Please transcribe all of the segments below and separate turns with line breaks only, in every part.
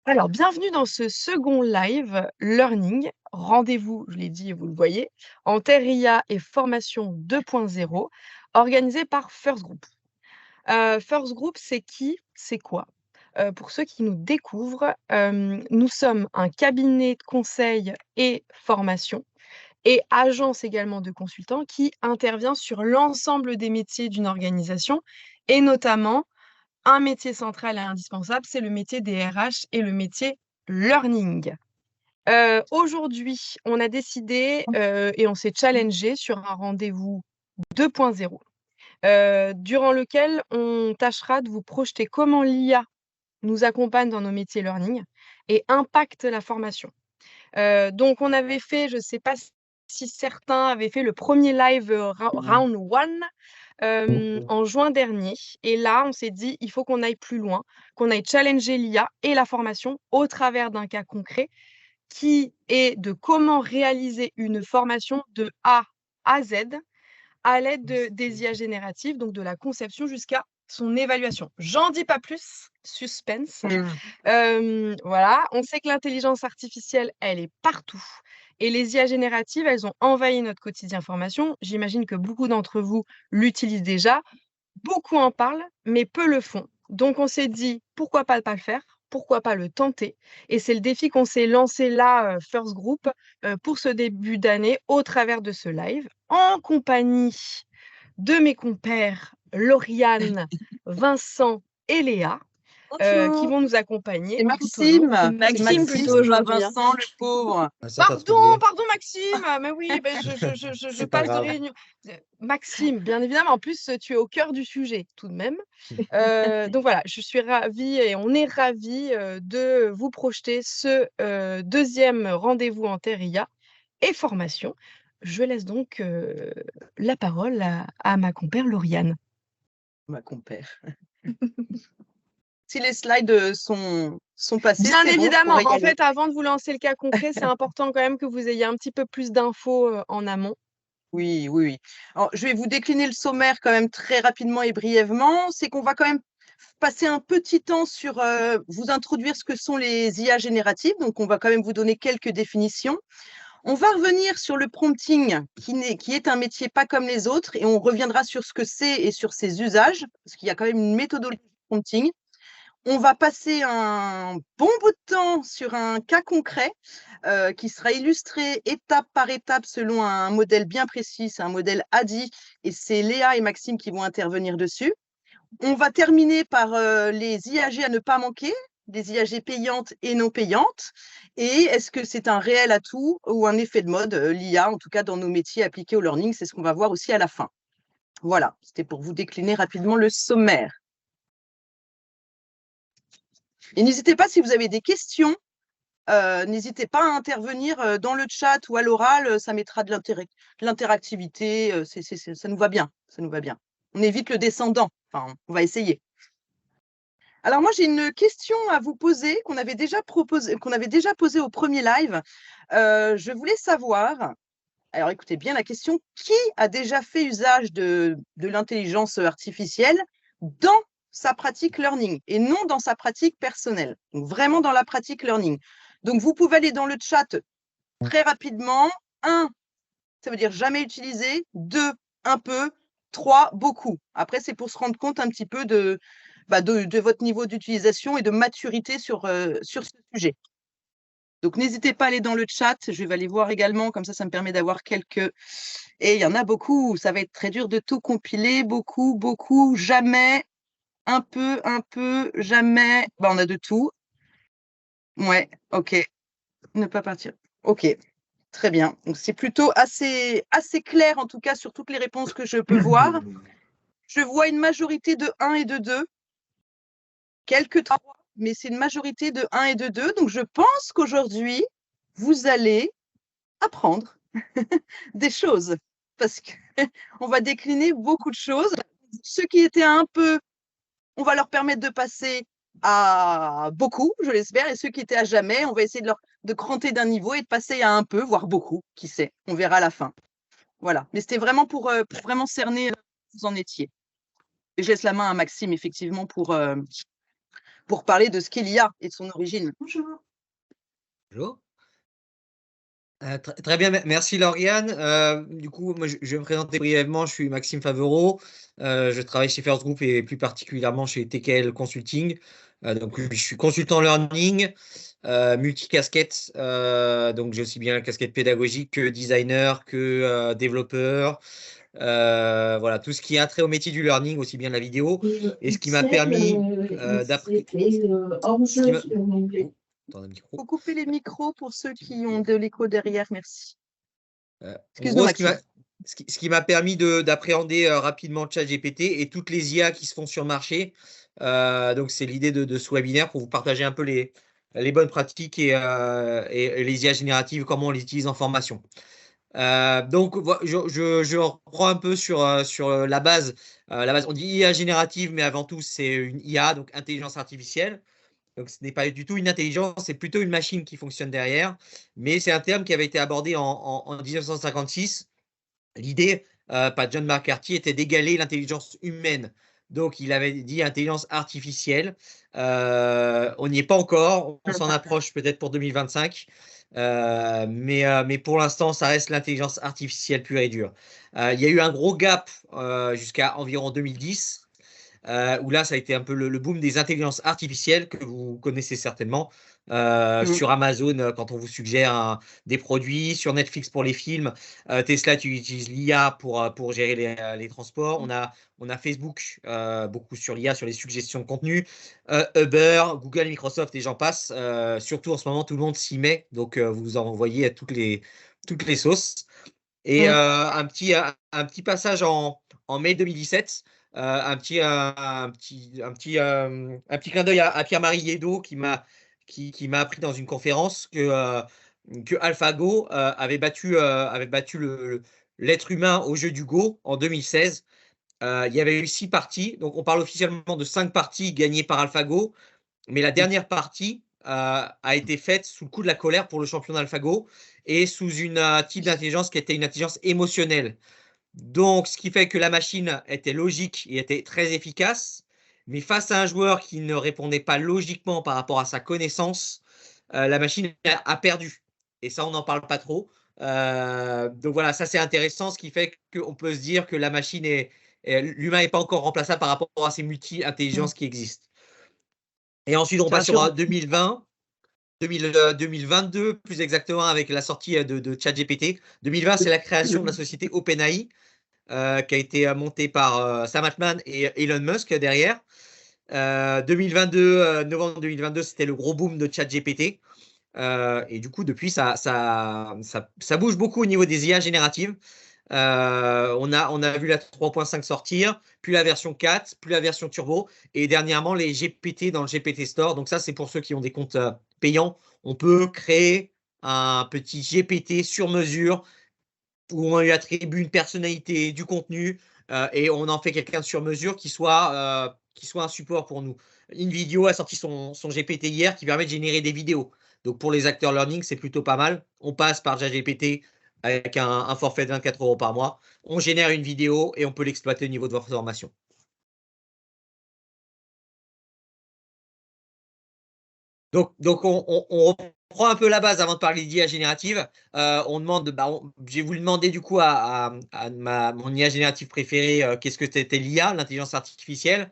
Alors, bienvenue dans ce second live learning. Rendez-vous, je l'ai dit et vous le voyez, en Terre IA et formation 2.0, organisé par First Group. First Group, c'est qui? C'est quoi? Pour ceux qui nous découvrent, nous sommes un cabinet de conseil et formation et agence également de consultants qui intervient sur l'ensemble des métiers d'une organisation et notamment un métier central et indispensable, c'est le métier des RH et le métier learning. Aujourd'hui, on a décidé et on s'est challengé sur un rendez-vous 2.0, durant lequel on tâchera de vous projeter comment l'IA nous accompagne dans nos métiers learning et impacte la formation. Donc on avait fait, je ne sais pas si certains avaient fait le premier live round one en juin dernier. Et là, on s'est dit, il faut qu'on aille plus loin, qu'on aille challenger l'IA et la formation au travers d'un cas concret qui est de comment réaliser une formation de A à Z à l'aide des IA génératives, donc de la conception jusqu'à son évaluation. J'en dis pas plus, suspense. Voilà, on sait que l'intelligence artificielle, elle est partout. Et les IA génératives, elles ont envahi notre quotidien formation. J'imagine que beaucoup d'entre vous l'utilisent déjà. Beaucoup en parlent, mais peu le font. Donc on s'est dit, pourquoi pas le faire? Pourquoi pas le tenter? Et c'est le défi qu'on s'est lancé là, First Group, pour ce début d'année au travers de ce live, en compagnie de mes compères Lauriane, Vincent et Léa, qui vont nous accompagner
C'est
tout au long.
Maxime.
C'est
Maxime
plutôt
plutôt, pas
aujourd'hui, hein.
Vincent, le pauvre.
Pardon Maxime, mais oui, je
C'est pas
passe de
grave.
réunion. Maxime, bien évidemment, en plus, tu es au cœur du sujet tout de même. Donc voilà, je suis ravie et on est ravis de vous projeter ce deuxième rendez-vous en Terre IA et formation. Je laisse donc la parole à ma compère Lauriane.
Ma compère. Si les slides sont passés,
Bien
c'est bon, je
évidemment,
pourrais y
en
aller.
fait, avant de vous lancer le cas concret, c'est important quand même que vous ayez un petit peu plus d'infos en amont.
Oui, oui, oui. Alors, je vais vous décliner le sommaire quand même très rapidement et brièvement. C'est qu'on va quand même passer un petit temps sur vous introduire ce que sont les IA génératives. Donc, on va quand même vous donner quelques définitions. On va revenir sur le prompting, qui est un métier pas comme les autres, et on reviendra sur ce que c'est et sur ses usages, parce qu'il y a quand même une méthodologie de prompting. On va passer un bon bout de temps sur un cas concret qui sera illustré étape par étape selon un modèle bien précis, c'est un modèle ADI, et c'est Léa et Maxime qui vont intervenir dessus. On va terminer par les IAG à ne pas manquer, des IAG payantes et non payantes, et est-ce que c'est un réel atout ou un effet de mode, l'IA, en tout cas dans nos métiers appliqués au learning, c'est ce qu'on va voir aussi à la fin. Voilà, c'était pour vous décliner rapidement le sommaire. Et n'hésitez pas, si vous avez des questions, n'hésitez pas à intervenir dans le chat ou à l'oral, ça mettra de l'interactivité, ça nous va bien, ça nous va bien. On évite le descendant, enfin, on va essayer. Alors moi, j'ai une question à vous poser qu'on avait déjà posée au premier live. Je voulais savoir, alors écoutez bien la question, qui a déjà fait usage de l'intelligence artificielle dans sa pratique learning et non dans sa pratique personnelle, donc vraiment dans la pratique learning. Donc vous pouvez aller dans le chat très rapidement. 1, ça veut dire jamais utilisé. 2, un peu. 3, beaucoup. Après, c'est pour se rendre compte un petit peu de votre niveau d'utilisation et de maturité sur ce sujet. Donc, n'hésitez pas à aller dans le chat. Je vais aller voir également, comme ça me permet d'avoir quelques… Et il y en a beaucoup. Ça va être très dur de tout compiler. Beaucoup, beaucoup, jamais, un peu, jamais. On a de tout. Ouais, ok. Ne pas partir. Ok, très bien. Donc, c'est plutôt assez clair, en tout cas, sur toutes les réponses que je peux voir. Je vois une majorité de 1 et de 2. Quelques 3, mais c'est une majorité de 1 et de 2. Donc, je pense qu'aujourd'hui, vous allez apprendre des choses parce qu'on va décliner beaucoup de choses. Ceux qui étaient un peu, on va leur permettre de passer à beaucoup, je l'espère, et ceux qui étaient à jamais, on va essayer de cranter d'un niveau et de passer à un peu, voire beaucoup, qui sait, on verra à la fin. Voilà, mais c'était vraiment pour vraiment cerner où vous en étiez. Et je laisse la main à Maxime, effectivement, pour pour parler de ce qu'il y a et de son origine. Bonjour.
Bonjour. Très bien, merci Lauriane. Du coup, moi, je vais me présenter brièvement. Je suis Maxime Favereau. Je travaille chez First Group et plus particulièrement chez TKL Consulting. Donc, je suis consultant learning, multicasquette. Donc, j'ai aussi bien la casquette pédagogique que designer, que développeur. Voilà, tout ce qui a trait au métier du learning, aussi bien la vidéo. Et ce qui m'a permis d'appréhender.
Faut couper les micros pour ceux qui ont de l'écho derrière, merci.
En
Excuse-nous,
gros,
Maxime.
ce qui m'a permis d'appréhender rapidement ChatGPT et toutes les IA qui se font sur le marché. Donc, c'est l'idée de ce webinaire pour vous partager un peu les bonnes pratiques et les IA génératives, comment on les utilise en formation. Donc, je reprends un peu sur la base. La base, on dit IA générative, mais avant tout, c'est une IA, donc intelligence artificielle. Donc, ce n'est pas du tout une intelligence, c'est plutôt une machine qui fonctionne derrière. Mais c'est un terme qui avait été abordé en 1956. L'idée, par John McCarthy, était d'égaler l'intelligence humaine. Donc, il avait dit intelligence artificielle. On n'y est pas encore, on s'en approche peut-être pour 2025. Mais pour l'instant, ça reste l'intelligence artificielle pure et dure. Il y a eu un gros gap jusqu'à environ 2010 où là, ça a été un peu le boom des intelligences artificielles que vous connaissez certainement. Sur Amazon, quand on vous suggère des produits, sur Netflix pour les films, Tesla, tu utilises l'IA pour gérer les transports. On a Facebook, beaucoup sur l'IA, sur les suggestions de contenu. Uber, Google, Microsoft et j'en passe. Surtout en ce moment, tout le monde s'y met. Donc, vous en voyez à toutes les sauces. Et un petit passage en mai 2017, un petit clin d'œil à Pierre-Marie Yeddo qui m'a appris dans une conférence que AlphaGo avait battu l'être humain au jeu du Go en 2016. Il y avait eu 6 parties, donc on parle officiellement de 5 parties gagnées par AlphaGo, mais la dernière partie a été faite sous le coup de la colère pour le champion d'AlphaGo et sous une type d'intelligence qui était une intelligence émotionnelle. Donc, ce qui fait que la machine était logique et était très efficace, mais face à un joueur qui ne répondait pas logiquement par rapport à sa connaissance, la machine a perdu. Et ça, on n'en parle pas trop. Donc voilà, ça c'est intéressant, ce qui fait qu'on peut se dire que l'humain n'est pas encore remplaçable par rapport à ces multi-intelligences qui existent. Et ensuite, on passe sur 2022, plus exactement, avec la sortie de ChatGPT. 2020, c'est la création de la société OpenAI, qui a été montée par Sam Altman et Elon Musk derrière. 2022, novembre 2022, c'était le gros boom de ChatGPT. Et du coup, depuis, ça bouge beaucoup au niveau des IA génératives. On a vu la 3.5 sortir, puis la version 4, puis la version turbo, et dernièrement les GPT dans le GPT Store. Donc ça, c'est pour ceux qui ont des comptes payants. On peut créer un petit GPT sur mesure où on lui attribue une personnalité, du contenu, et on en fait quelqu'un sur mesure qui soit un support pour nous. InVideo a sorti son GPT hier qui permet de générer des vidéos. Donc pour les acteurs learning, c'est plutôt pas mal. On passe par ChatGPT avec un forfait de 24 € par mois. On génère une vidéo et on peut l'exploiter au niveau de votre formation. Donc on reprend un peu la base avant de parler d'IA générative. On demande, je vais vous demander du coup à mon IA générative préférée, qu'est-ce que c'était l'IA, l'intelligence artificielle.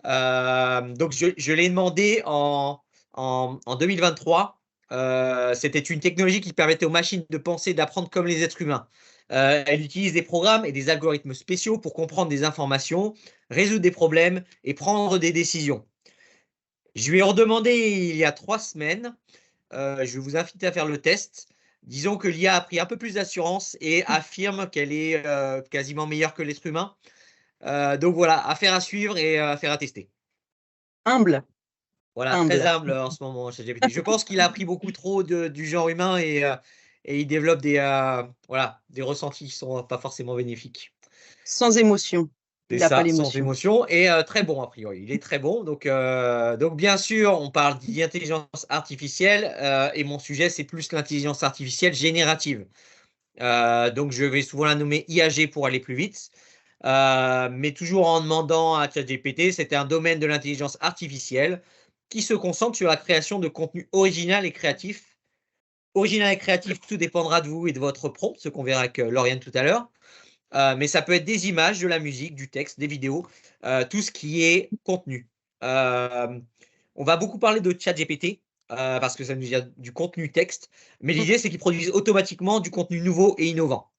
Donc je l'ai demandé en 2023. C'était une technologie qui permettait aux machines de penser, d'apprendre comme les êtres humains. Elle utilise des programmes et des algorithmes spéciaux pour comprendre des informations, résoudre des problèmes et prendre des décisions. Je lui ai redemandé il y a 3 semaines. Je vais vous inviter à faire le test. Disons que l'IA a pris un peu plus d'assurance et affirme qu'elle est quasiment meilleure que l'être humain. Donc voilà, affaire à suivre et affaire à tester.
Humble.
Voilà, très humble en ce moment, ChatGPT. Je pense qu'il a appris beaucoup trop du genre humain et il développe des ressentis qui ne sont pas forcément bénéfiques.
Sans émotion. Il n'a pas l'émotion.
Sans émotion et très bon a priori. Il est très bon. Donc bien sûr, on parle d'intelligence artificielle et mon sujet, c'est plus l'intelligence artificielle générative. Donc je vais souvent la nommer IAG pour aller plus vite. Mais toujours en demandant à ChatGPT, c'était un domaine de l'intelligence artificielle qui se concentre sur la création de contenu original et créatif. Original et créatif, tout dépendra de vous et de votre prompt, ce qu'on verra avec Lauriane tout à l'heure. Mais ça peut être des images, de la musique, du texte, des vidéos, tout ce qui est contenu. On va beaucoup parler de ChatGPT parce que ça nous vient du contenu texte, mais l'idée c'est qu'ils produisent automatiquement du contenu nouveau et innovant.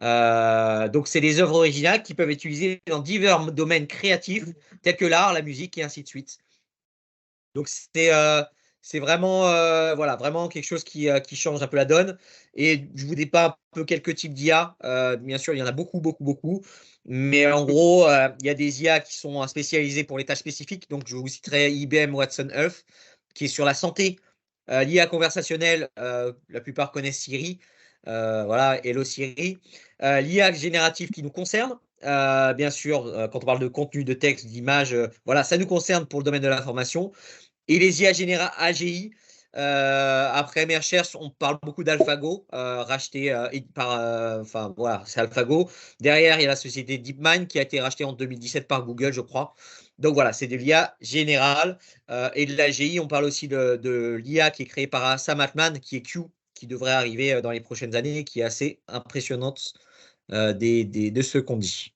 Donc c'est des œuvres originales qui peuvent être utilisées dans divers domaines créatifs tels que l'art, la musique et ainsi de suite. Donc c'est vraiment, voilà, vraiment quelque chose qui change un peu la donne. Et je vous dépeins un peu quelques types d'IA. Bien sûr, il y en a beaucoup, beaucoup, beaucoup. Mais en gros, il y a des IA qui sont spécialisées pour les tâches spécifiques. Donc je vous citerai IBM Watson Health, qui est sur la santé. L'IA conversationnelle, la plupart connaissent Siri. Voilà, Hello Siri. L'IA générative qui nous concerne. Bien sûr, quand on parle de contenu, de texte, d'image, voilà, ça nous concerne pour le domaine de l'information. Et les IA générales AGI, après mes recherches, on parle beaucoup d'AlphaGo, racheté par, enfin voilà, c'est AlphaGo. Derrière, il y a la société DeepMind qui a été rachetée en 2017 par Google, je crois. Donc voilà, c'est de l'IA générale. Et de l'AGI, on parle aussi de l'IA qui est créée par Sam Altman, qui est Q, qui devrait arriver dans les prochaines années, qui est assez impressionnante de ce qu'on dit.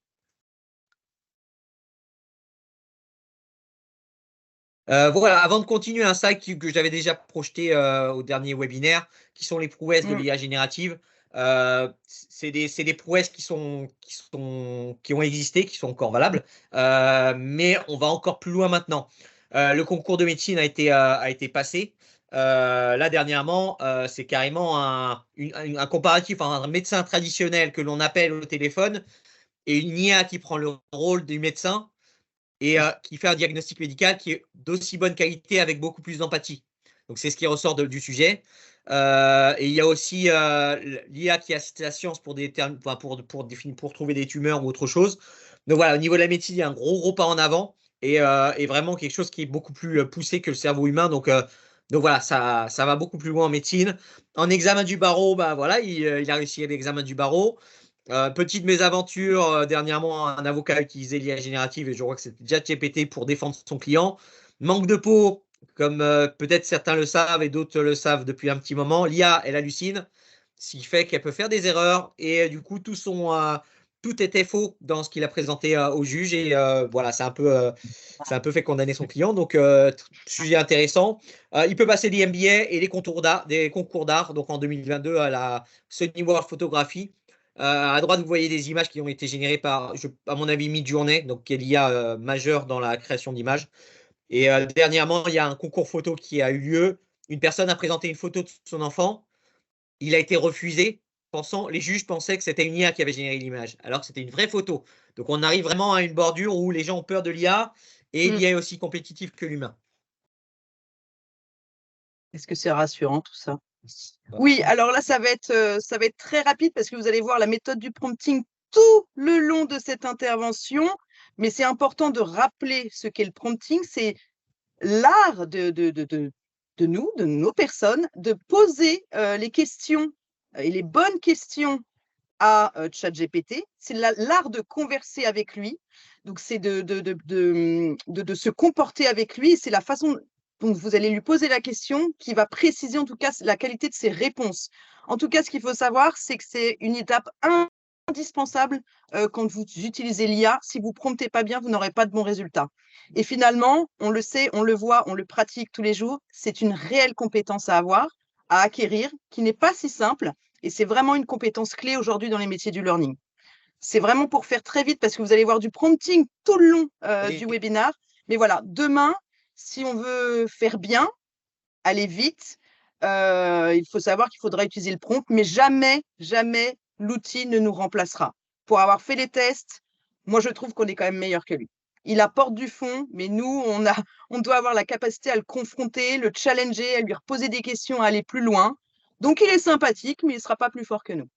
Voilà, avant de continuer, un slide que j'avais déjà projeté au dernier webinaire, qui sont les prouesses de l'IA générative. C'est des prouesses qui ont existé, qui sont encore valables, mais on va encore plus loin maintenant. Le concours de médecine a été passé. Là, dernièrement, c'est carrément un comparatif entre un médecin traditionnel que l'on appelle au téléphone et une IA qui prend le rôle du médecin et qui fait un diagnostic médical qui est d'aussi bonne qualité avec beaucoup plus d'empathie. Donc, c'est ce qui ressort du sujet. Et il y a aussi l'IA qui assiste la science pour trouver des tumeurs ou autre chose. Donc voilà, au niveau de la médecine, il y a un gros pas en avant et vraiment quelque chose qui est beaucoup plus poussé que le cerveau humain. Donc voilà, ça va beaucoup plus loin en médecine. En examen du barreau, bah voilà, il a réussi à l'examen du barreau. Petite mésaventure, dernièrement, un avocat utilisait l'IA générative et je crois que c'était déjà ChatGPT pour défendre son client. Manque de peau, comme peut-être certains le savent et d'autres le savent depuis un petit moment. L'IA, elle hallucine, ce qui fait qu'elle peut faire des erreurs et du coup, tout était faux dans ce qu'il a présenté au juge et voilà, c'est un peu fait condamner son client. Donc, sujet intéressant. Il peut passer des MBA et des concours d'art. Donc, en 2022, à la Sony World Photography. À droite, vous voyez des images qui ont été générées par, à mon avis, Midjourney, donc qui est l'IA majeure dans la création d'images. Et dernièrement, il y a un concours photo qui a eu lieu. Une personne a présenté une photo de son enfant. Il a été refusé. Les juges pensaient que c'était une IA qui avait généré l'image, alors que c'était une vraie photo. Donc on arrive vraiment à une bordure où les gens ont peur de l'IA et l'IA est aussi compétitive que l'humain.
Est-ce que c'est rassurant tout ça? Oui, alors là, ça va être très rapide parce que vous allez voir la méthode du prompting tout le long de cette intervention. Mais c'est important de rappeler ce qu'est le prompting. C'est l'art de nous, de nos personnes, de poser les questions et les bonnes questions à ChatGPT. C'est l'art de converser avec lui. Donc, c'est de se comporter avec lui. C'est la façon dont vous allez lui poser la question qui va préciser en tout cas la qualité de ses réponses. En tout cas, ce qu'il faut savoir, c'est que c'est une étape indispensable quand vous utilisez l'IA. Si vous ne promptez pas bien, vous n'aurez pas de bons résultats. Et finalement, on le sait, on le voit, on le pratique tous les jours. C'est une réelle compétence à avoir, à acquérir, qui n'est pas si simple. Et c'est vraiment une compétence clé aujourd'hui dans les métiers du learning. C'est vraiment pour faire très vite parce que vous allez voir du prompting tout le long du webinaire. Mais voilà, demain, si on veut faire bien, aller vite, il faut savoir qu'il faudra utiliser le prompt, mais jamais, jamais l'outil ne nous remplacera. Pour avoir fait les tests, moi, je trouve qu'on est quand même meilleur que lui. Il apporte du fond, mais nous, on doit avoir la capacité à le confronter, le challenger, à lui reposer des questions, à aller plus loin. Donc, il est sympathique, mais il ne sera pas plus fort que nous.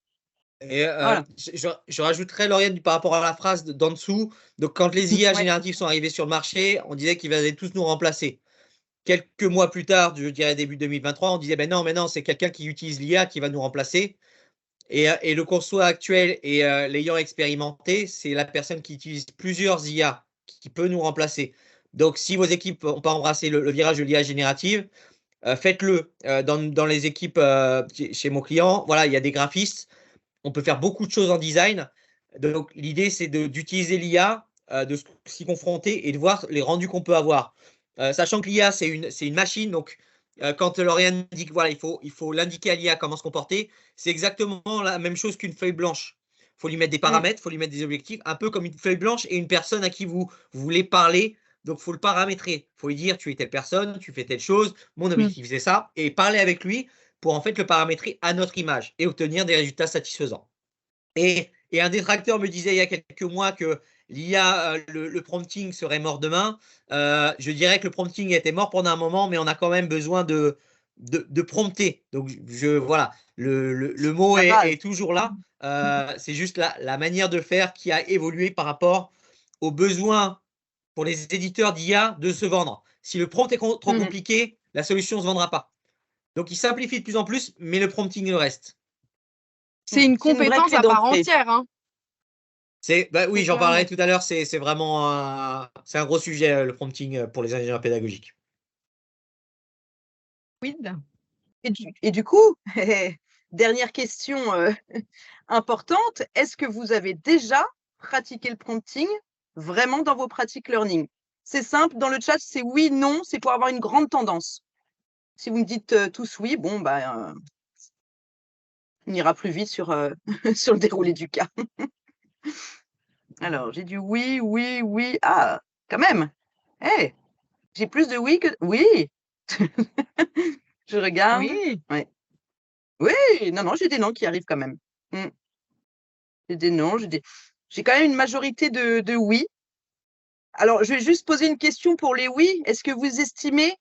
Et
Voilà.
je rajouterais, Lauriane, par rapport à la phrase d'en dessous. Donc, quand les IA génératives sont arrivées sur le marché, on disait qu'ils allaient tous nous remplacer. Quelques mois plus tard, je dirais début 2023, on disait ben non, mais non, c'est quelqu'un qui utilise l'IA qui va nous remplacer. Et le constat actuel et l'ayant expérimenté, c'est la personne qui utilise plusieurs IA qui peut nous remplacer. Donc, si vos équipes n'ont pas embrassé le virage de l'IA générative, faites-le dans les équipes chez mon client. Voilà, il y a des graphistes. On peut faire beaucoup de choses en design. Donc, l'idée, c'est d'utiliser l'IA, de s'y confronter et de voir les rendus qu'on peut avoir. Sachant que l'IA, c'est une machine. Donc, quand Lauriane dit que voilà, il faut l'indiquer à l'IA comment se comporter, c'est exactement la même chose qu'une feuille blanche. Il faut lui mettre des paramètres, il faut lui mettre des objectifs, un peu comme une feuille blanche et une personne à qui vous voulez parler. Donc, il faut le paramétrer. Il faut lui dire, tu es telle personne, tu fais telle chose, mon objectif, c'est ça, et parler avec lui pour en fait le paramétrer à notre image et obtenir des résultats satisfaisants. Et un détracteur me disait il y a quelques mois que l'IA, le prompting serait mort demain. Je dirais que le prompting était mort pendant un moment, mais on a quand même besoin de prompter. Donc, voilà, le mot est toujours là. C'est juste la manière de faire qui a évolué par rapport aux besoins pour les éditeurs d'IA de se vendre. Si le prompt est trop compliqué, la solution ne se vendra pas. Donc, il simplifie de plus en plus, mais le prompting le reste.
C'est une compétence à part entière. Hein.
Oui, j'en parlerai tout à l'heure. C'est vraiment un gros sujet, le prompting pour les ingénieurs pédagogiques.
Oui.
Et du coup, dernière question importante, est-ce que vous avez déjà pratiqué le prompting vraiment dans vos pratiques learning? C'est simple, dans le chat, c'est oui, non, c'est pour avoir une grande tendance. Si vous me dites tous oui, bon, on ira plus vite sur, sur le déroulé du cas. Alors, j'ai du oui, oui, oui. Ah, quand même. Hey, j'ai plus de oui que… Oui. Je regarde.
Oui.
Ouais. Oui, non, j'ai des noms qui arrivent quand même. J'ai des noms, j'ai quand même une majorité de oui. Alors, je vais juste poser une question pour les oui. Est-ce que vous estimez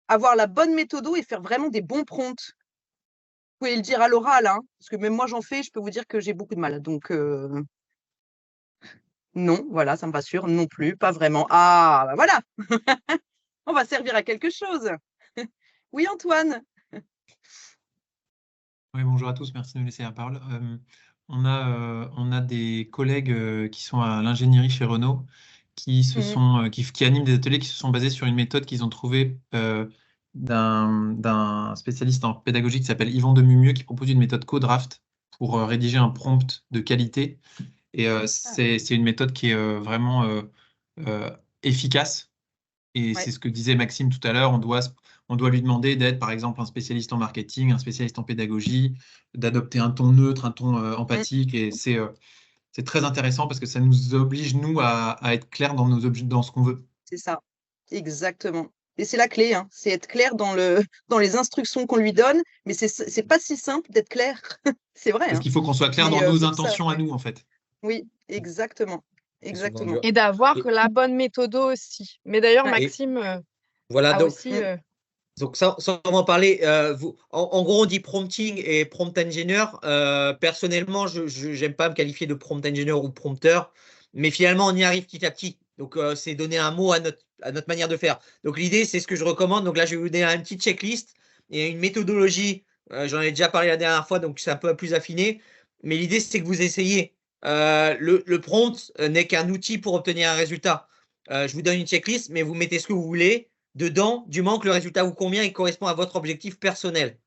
avoir la bonne méthode et faire vraiment des bons prompts? Vous pouvez le dire à l'oral, hein, parce que même moi, j'en fais, je peux vous dire que j'ai beaucoup de mal. Donc, non, voilà, ça me rassure. Non plus, pas vraiment. Ah, voilà. On va servir à quelque chose. Oui, Antoine.
Oui, bonjour à tous, merci de me laisser la parole. On a des collègues qui sont à l'ingénierie chez Renault qui animent des ateliers qui se sont basés sur une méthode qu'ils ont trouvée d'un spécialiste en pédagogie qui s'appelle Yvan Demumieux, qui propose une méthode co-draft pour rédiger un prompt de qualité. Et c'est une méthode qui est vraiment efficace. Et c'est ce que disait Maxime tout à l'heure, on doit lui demander d'être, par exemple, un spécialiste en marketing, un spécialiste en pédagogie, d'adopter un ton neutre, un ton empathique. Et c'est très intéressant parce que ça nous oblige, nous, à être clair dans ce qu'on veut.
C'est ça, exactement. Et c'est la clé, hein. C'est être clair dans les instructions qu'on lui donne, mais c'est pas si simple d'être clair. C'est vrai.
Parce qu'il faut qu'on soit clair dans nos intentions à nous, en fait.
Oui, exactement. Exactement.
Et d'avoir la bonne méthode aussi. Mais d'ailleurs, Maxime
voilà,
a aussi…
Donc, ça, on va en parler. En gros, on dit prompting et prompt engineer. Personnellement, je n'aime pas me qualifier de prompt engineer ou prompteur, mais finalement, on y arrive petit à petit. Donc, c'est donner un mot à notre manière de faire. Donc, l'idée, c'est ce que je recommande. Donc, là, je vais vous donner une petite checklist et une méthodologie. J'en ai déjà parlé la dernière fois, donc c'est un peu plus affiné. Mais l'idée, c'est que vous essayez. Le prompt n'est qu'un outil pour obtenir un résultat. Je vous donne une checklist, mais vous mettez ce que vous voulez dedans, du moment que le résultat vous convient et correspond à votre objectif personnel.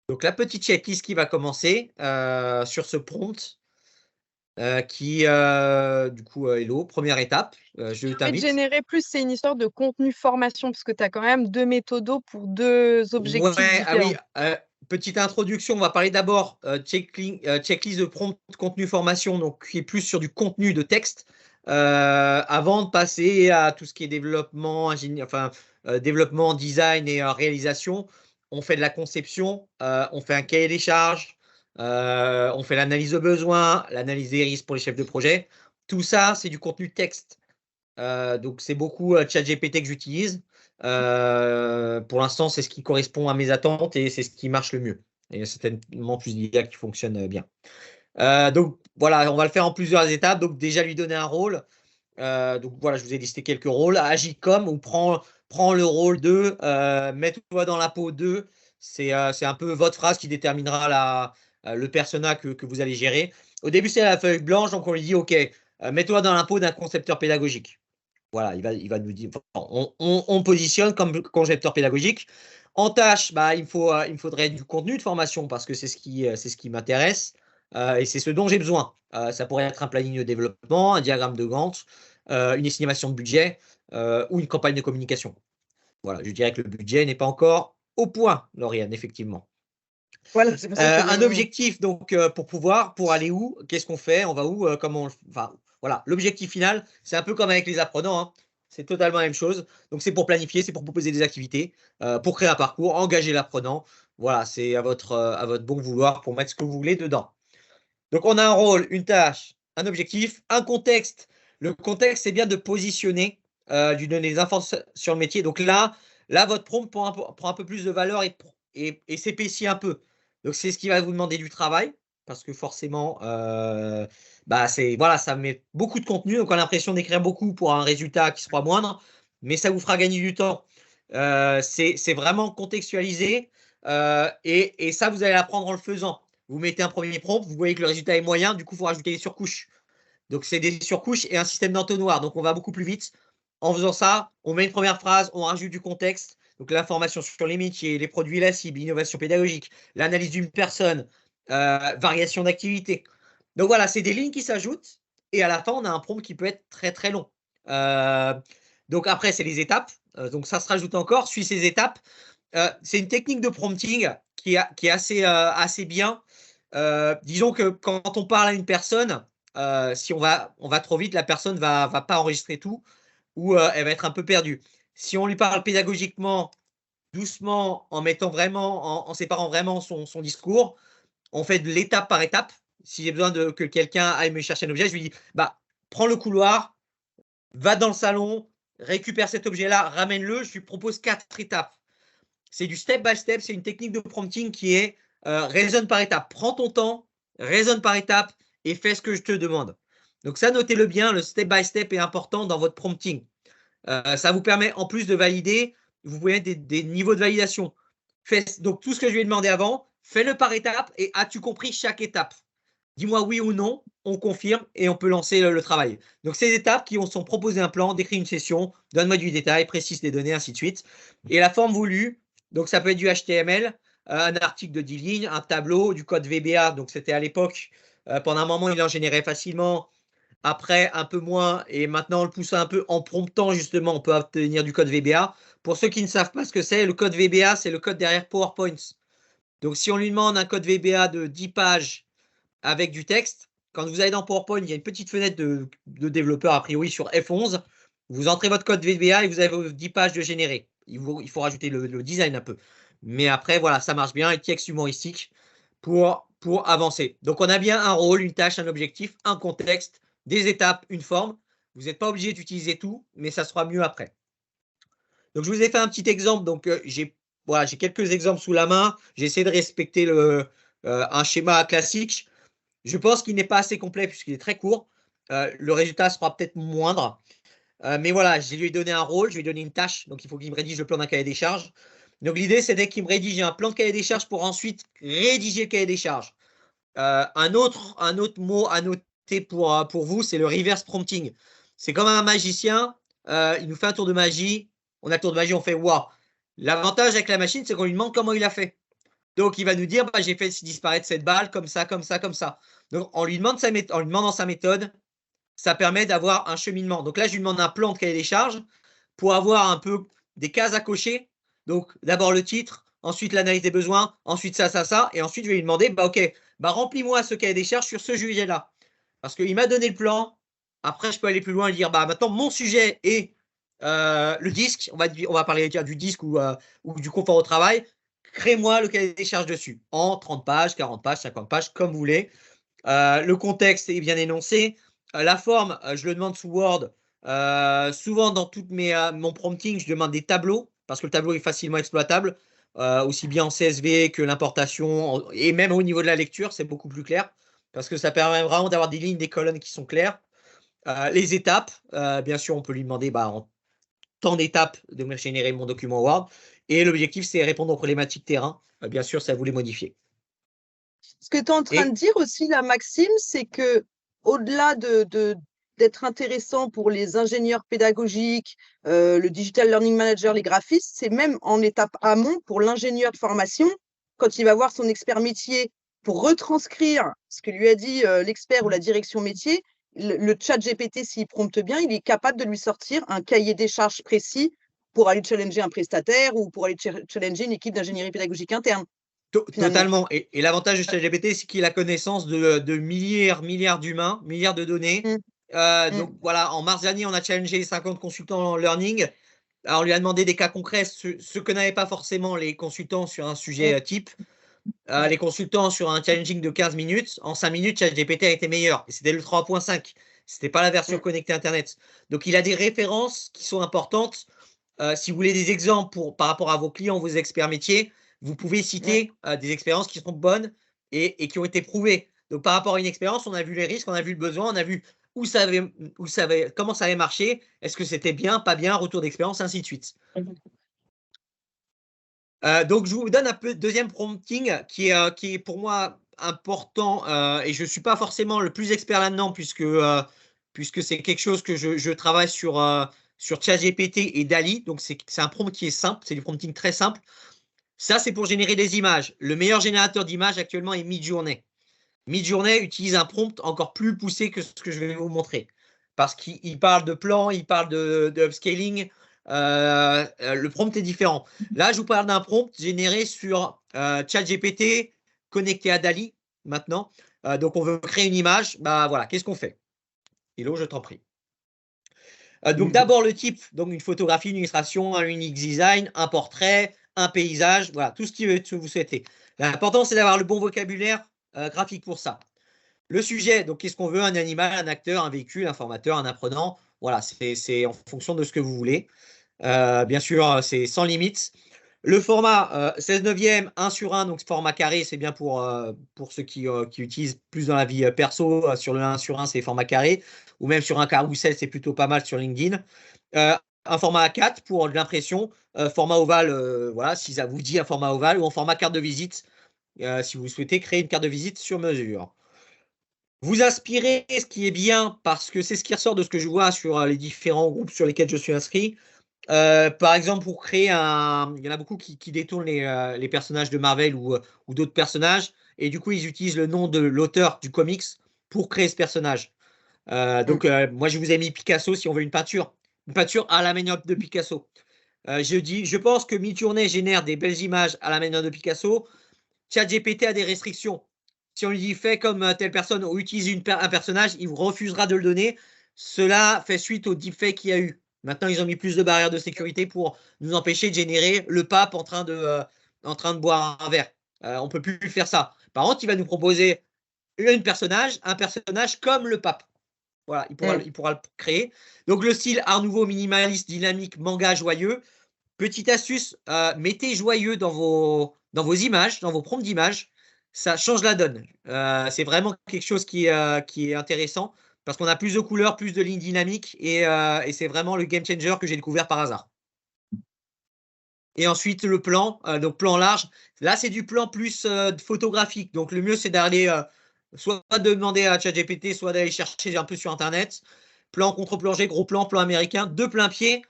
Donc, la petite checklist qui va commencer sur ce prompt qui, du coup, hello, première étape. Je t'invite.
Générer plus, c'est une histoire de contenu formation, parce que tu as quand même 2 méthodos pour 2 objectifs différents.
Ah oui, petite introduction, on va parler d'abord checklist de prompt contenu formation, donc qui est plus sur du contenu de texte. Avant de passer à tout ce qui est développement, développement, design et réalisation, on fait de la conception, on fait un cahier des charges, on fait l'analyse de besoins, l'analyse des risques pour les chefs de projet. Tout ça, c'est du contenu texte. Donc, c'est beaucoup ChatGPT que j'utilise. Pour l'instant, c'est ce qui correspond à mes attentes et c'est ce qui marche le mieux. Et il y a certainement plus d'IA qui fonctionne bien. Donc voilà, on va le faire en plusieurs étapes. Donc déjà lui donner un rôle. Donc voilà, je vous ai listé quelques rôles. Agis comme ou prends le rôle de, mets-toi dans la peau de. C'est un peu votre phrase qui déterminera le persona que vous allez gérer. Au début, c'est la feuille blanche, donc on lui dit OK, mets-toi dans la peau d'un concepteur pédagogique. Voilà, il va nous dire, on positionne comme concepteur pédagogique. En tâche, il me faudrait du contenu de formation parce que c'est ce qui m'intéresse et c'est ce dont j'ai besoin. Ça pourrait être un planning de développement, un diagramme de Gantt, une estimation de budget ou une campagne de communication. Voilà, je dirais que le budget n'est pas encore au point, Lauriane, effectivement.
Voilà, c'est pour ça que
Un objectif, donc, pour aller où, qu'est-ce qu'on fait, on va où, comment voilà, l'objectif final, c'est un peu comme avec les apprenants, hein. C'est totalement la même chose. Donc, c'est pour planifier, c'est pour proposer des activités, pour créer un parcours, engager l'apprenant. Voilà, c'est à votre bon vouloir pour mettre ce que vous voulez dedans. Donc, on a un rôle, une tâche, un objectif, un contexte. Le contexte, c'est bien de positionner, de donner des informations sur le métier. Donc là votre prompt prend un peu plus de valeur et s'épaissit un peu. Donc, c'est ce qui va vous demander du travail parce que forcément, voilà, ça met beaucoup de contenu. Donc, on a l'impression d'écrire beaucoup pour un résultat qui sera moindre, mais ça vous fera gagner du temps. C'est vraiment contextualisé et ça, vous allez l'apprendre en le faisant. Vous mettez un premier prompt, vous voyez que le résultat est moyen, du coup, il faut rajouter des surcouches. Donc, c'est des surcouches et un système d'entonnoir. Donc, on va beaucoup plus vite. En faisant ça, on met une première phrase, on rajoute du contexte. Donc, l'information sur les métiers, les produits, la cible, l'innovation pédagogique, l'analyse d'une personne, variation d'activité. Donc, voilà, c'est des lignes qui s'ajoutent. Et à la fin, on a un prompt qui peut être très, très long. Donc, après, c'est les étapes. Donc, ça se rajoute encore. Suit ces étapes. C'est une technique de prompting qui est assez bien. Disons que quand on parle à une personne, si on va trop vite, la personne va pas enregistrer tout ou elle va être un peu perdue. Si on lui parle pédagogiquement, doucement, en mettant vraiment, en séparant vraiment son discours, on fait de l'étape par étape. Si j'ai besoin que quelqu'un aille me chercher un objet, je lui dis prends le couloir, va dans le salon, récupère cet objet-là, ramène-le. Je lui propose 4 étapes. C'est du step by step, c'est une technique de prompting qui est raisonne par étape. Prends ton temps, raisonne par étape et fais ce que je te demande. Donc ça, notez-le bien, le step by step est important dans votre prompting. Ça vous permet en plus de valider, vous pouvez mettre des niveaux de validation. Donc tout ce que je lui ai demandé avant, fais-le par étape et as-tu compris chaque étape? Dis-moi oui ou non, on confirme et on peut lancer le travail. Donc ces étapes qui sont proposées un plan, décrit une session, donne-moi du détail, précise les données, ainsi de suite. Et la forme voulue, donc ça peut être du HTML, un article de 10 lignes, un tableau, du code VBA. Donc c'était à l'époque, pendant un moment, il en générait facilement. Après, un peu moins. Et maintenant, on le pousse un peu en promptant, justement, on peut obtenir du code VBA. Pour ceux qui ne savent pas ce que c'est, le code VBA, c'est le code derrière PowerPoint. Donc si on lui demande un code VBA de 10 pages avec du texte, quand vous allez dans PowerPoint, il y a une petite fenêtre de développeur, a priori, sur F11. Vous entrez votre code VBA et vous avez vos 10 pages de générer. Il faut rajouter le design un peu. Mais après, voilà, ça marche bien. Et texte humoristique pour avancer. Donc, on a bien un rôle, une tâche, un objectif, un contexte, des étapes, une forme. Vous n'êtes pas obligé d'utiliser tout, mais ça sera mieux après. Donc, je vous ai fait un petit exemple. Donc, j'ai quelques exemples sous la main. J'ai essayé de respecter un schéma classique. Je pense qu'il n'est pas assez complet puisqu'il est très court. Le résultat sera peut-être moindre. Mais voilà, je lui ai donné un rôle, je lui ai donné une tâche. Donc, il faut qu'il me rédige le plan d'un cahier des charges. Donc, l'idée, c'est dès qu'il me rédige un plan de cahier des charges pour ensuite rédiger le cahier des charges. Un autre mot à noter pour vous, c'est le reverse prompting. C'est comme un magicien, il nous fait un tour de magie. On a le tour de magie, on fait waouh. L'avantage avec la machine, c'est qu'on lui demande comment il a fait. Donc, il va nous dire j'ai fait disparaître cette balle comme ça, comme ça, comme ça. Donc, en lui demandant sa méthode, ça permet d'avoir un cheminement. Donc là, je lui demande un plan de cahier des charges pour avoir un peu des cases à cocher. Donc, d'abord le titre, ensuite l'analyse des besoins, ensuite ça. Et ensuite, je vais lui demander remplis-moi ce cahier des charges sur ce sujet-là. Parce qu'il m'a donné le plan. Après, je peux aller plus loin et dire maintenant, mon sujet est le disque. On va parler du disque ou du confort au travail. Crée-moi le cahier des charges dessus en 30 pages, 40 pages, 50 pages, comme vous voulez. Le contexte est bien énoncé. La forme, je le demande sous Word. Souvent, dans mon prompting, je demande des tableaux parce que le tableau est facilement exploitable, aussi bien en CSV que l'importation et même au niveau de la lecture, c'est beaucoup plus clair parce que ça permet vraiment d'avoir des lignes, des colonnes qui sont claires. Les étapes, bien sûr, on peut lui demander en tant d'étapes de me générer mon document Word. Et l'objectif, c'est répondre aux problématiques terrain. Bien sûr, ça vous les modifier.
Ce que tu es en train de dire aussi, là, Maxime, c'est que au-delà d'être intéressant pour les ingénieurs pédagogiques, le digital learning manager, les graphistes, c'est même en étape amont pour l'ingénieur de formation, quand il va voir son expert métier pour retranscrire ce que lui a dit l'expert ou la direction métier, le chat GPT, s'il prompte bien, il est capable de lui sortir un cahier des charges précis pour aller challenger un prestataire ou pour aller challenger une équipe d'ingénierie pédagogique interne.
Totalement. Et l'avantage de ChatGPT, c'est qu'il a connaissance de milliards d'humains, milliards de données. Donc voilà, en mars dernier, on a challengé 50 consultants en learning. Alors, on lui a demandé des cas concrets, ce que n'avaient pas forcément les consultants sur un sujet type. Les consultants sur un challenging de 15 minutes, en 5 minutes, ChatGPT a été meilleur. Et c'était le 3.5. Ce n'était pas la version connectée Internet. Donc, il a des références qui sont importantes. Si vous voulez des exemples par rapport à vos clients, vos experts métiers, vous pouvez citer des expériences qui sont bonnes et qui ont été prouvées. Donc, par rapport à une expérience, on a vu les risques, on a vu le besoin, on a vu comment ça avait marché, est-ce que c'était bien, pas bien, retour d'expérience, ainsi de suite. Donc, je vous donne un peu deuxième prompting qui est pour moi important et je ne suis pas forcément le plus expert là-dedans puisque c'est quelque chose que je travaille sur ChatGPT et DALL-E. Donc, c'est un prompt qui est simple, c'est du prompting très simple. Ça, c'est pour générer des images. Le meilleur générateur d'images actuellement est Midjourney. Midjourney utilise un prompt encore plus poussé que ce que je vais vous montrer parce qu'il parle de plan, il parle de upscaling. Le prompt est différent. Là, je vous parle d'un prompt généré sur ChatGPT connecté à DALL-E maintenant. Donc, on veut créer une image. Bah voilà, qu'est-ce qu'on fait? Hello, je t'en prie. Donc, d'abord, le type, donc une photographie, une illustration, un UX design, un portrait, un paysage, voilà, tout ce que vous souhaitez. L'important, c'est d'avoir le bon vocabulaire graphique pour ça. Le sujet, donc qu'est-ce qu'on veut? Un animal, un acteur, un véhicule, un formateur, un apprenant. Voilà, c'est en fonction de ce que vous voulez. Bien sûr, c'est sans limite. Le format 16/9, 1 sur 1, donc format carré, c'est bien pour ceux qui utilisent plus dans la vie perso. Sur le 1 sur 1, c'est format carré. Ou même sur un carrousel, c'est plutôt pas mal sur LinkedIn. Un format A4 pour l'impression. Format ovale, voilà, si ça vous dit un format ovale. Ou en format carte de visite, si vous souhaitez créer une carte de visite sur mesure. Vous inspirez, ce qui est bien, parce que c'est ce qui ressort de ce que je vois sur les différents groupes sur lesquels je suis inscrit. Par exemple, pour créer il y en a beaucoup qui détournent les personnages de Marvel ou d'autres personnages, et du coup, ils utilisent le nom de l'auteur du comics pour créer ce personnage. Donc, moi, je vous ai mis Picasso si on veut une peinture à la manière de Picasso. Je pense que Midjourney génère des belles images à la manière de Picasso. ChatGPT a des restrictions. Si on lui dit fais comme telle personne ou utilise un personnage, il vous refusera de le donner. Cela fait suite au deepfake qu'il y a eu. Maintenant, ils ont mis plus de barrières de sécurité pour nous empêcher de générer le pape en train de boire un verre. On ne peut plus faire ça. Par contre, il va nous proposer un personnage comme le pape. Voilà, il pourra le créer. Donc, le style art nouveau, minimaliste, dynamique, manga, joyeux. Petite astuce, mettez joyeux dans vos images, dans vos prompts d'images. Ça change la donne. C'est vraiment quelque chose qui est intéressant parce qu'on a plus de couleurs, plus de lignes dynamiques et c'est vraiment le game changer que j'ai découvert par hasard. Et ensuite, le plan, donc plan large. Là, c'est du plan plus photographique. Donc, le mieux, c'est d'aller soit de demander à ChatGPT, soit d'aller chercher un peu sur Internet. Plan contre-plongée, gros plan américain, de plein pied.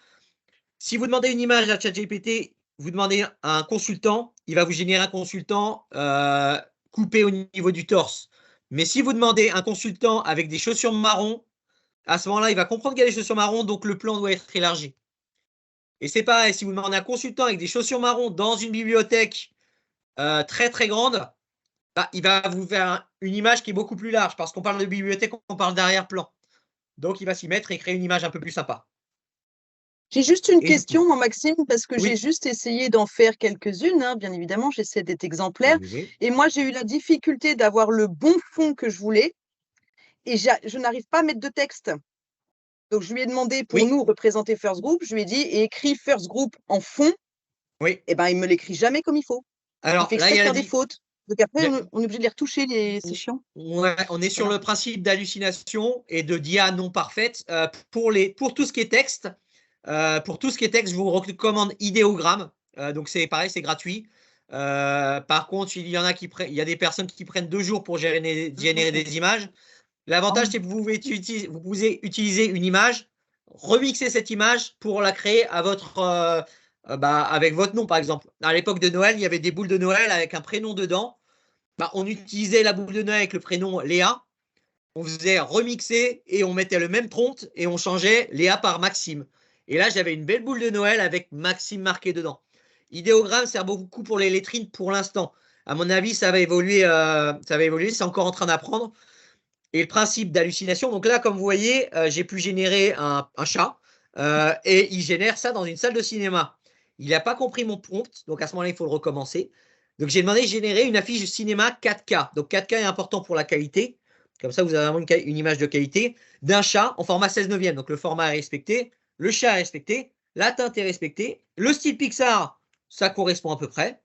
Si vous demandez une image à ChatGPT, vous demandez à un consultant, il va vous générer un consultant coupé au niveau du torse. Mais si vous demandez un consultant avec des chaussures marron, à ce moment-là, il va comprendre qu'il y a des chaussures marron, donc le plan doit être élargi. Et c'est pareil, si vous demandez un consultant avec des chaussures marron dans une bibliothèque très très grande, bah, il va vous faire une image qui est beaucoup plus large parce qu'on parle de bibliothèque, on parle d'arrière-plan. Donc, il va s'y mettre et créer une image un peu plus sympa.
J'ai juste une question, moi, Maxime, parce que
Oui.
j'ai juste essayé d'en faire quelques-unes, hein, bien évidemment, j'essaie d'être exemplaire.
Oui.
Et moi, j'ai eu la difficulté d'avoir le bon fond que je voulais et je n'arrive pas à mettre de texte. Donc, je lui ai demandé pour nous représenter First Group, je lui ai dit et écrit First Group en fond.
Oui.
Et ben, il me l'écrit jamais comme il faut.
Alors,
il fait exprès de faire des fautes. Donc après, on est obligé de les retoucher, c'est chiant.
Ouais, on est sur le principe d'hallucination et de d'IA non parfaite. Pour tout ce qui est texte, je vous recommande Idéogramme. Donc c'est pareil, c'est gratuit. Par contre, il y a des personnes qui prennent 2 jours pour générer des images. L'avantage, c'est que vous pouvez utiliser une image, remixer cette image pour la créer à avec votre nom, par exemple. À l'époque de Noël, il y avait des boules de Noël avec un prénom dedans. On utilisait la boule de Noël avec le prénom Léa. On faisait remixer et on mettait le même prompt et on changeait Léa par Maxime. Et là, j'avais une belle boule de Noël avec Maxime marqué dedans. Idéogramme sert beaucoup pour les lettrines pour l'instant. À mon avis, ça va évoluer. C'est encore en train d'apprendre. Et le principe d'hallucination, donc là, comme vous voyez, j'ai pu générer un chat et il génère ça dans une salle de cinéma. Il n'a pas compris mon prompt, donc à ce moment-là, il faut le recommencer. Donc j'ai demandé de générer une affiche de cinéma 4K. Donc 4K est important pour la qualité. Comme ça, vous avez vraiment une image de qualité d'un chat en format 16 neuvième. Donc le format est respecté, le chat est respecté, la teinte est respectée, le style Pixar, ça correspond à peu près.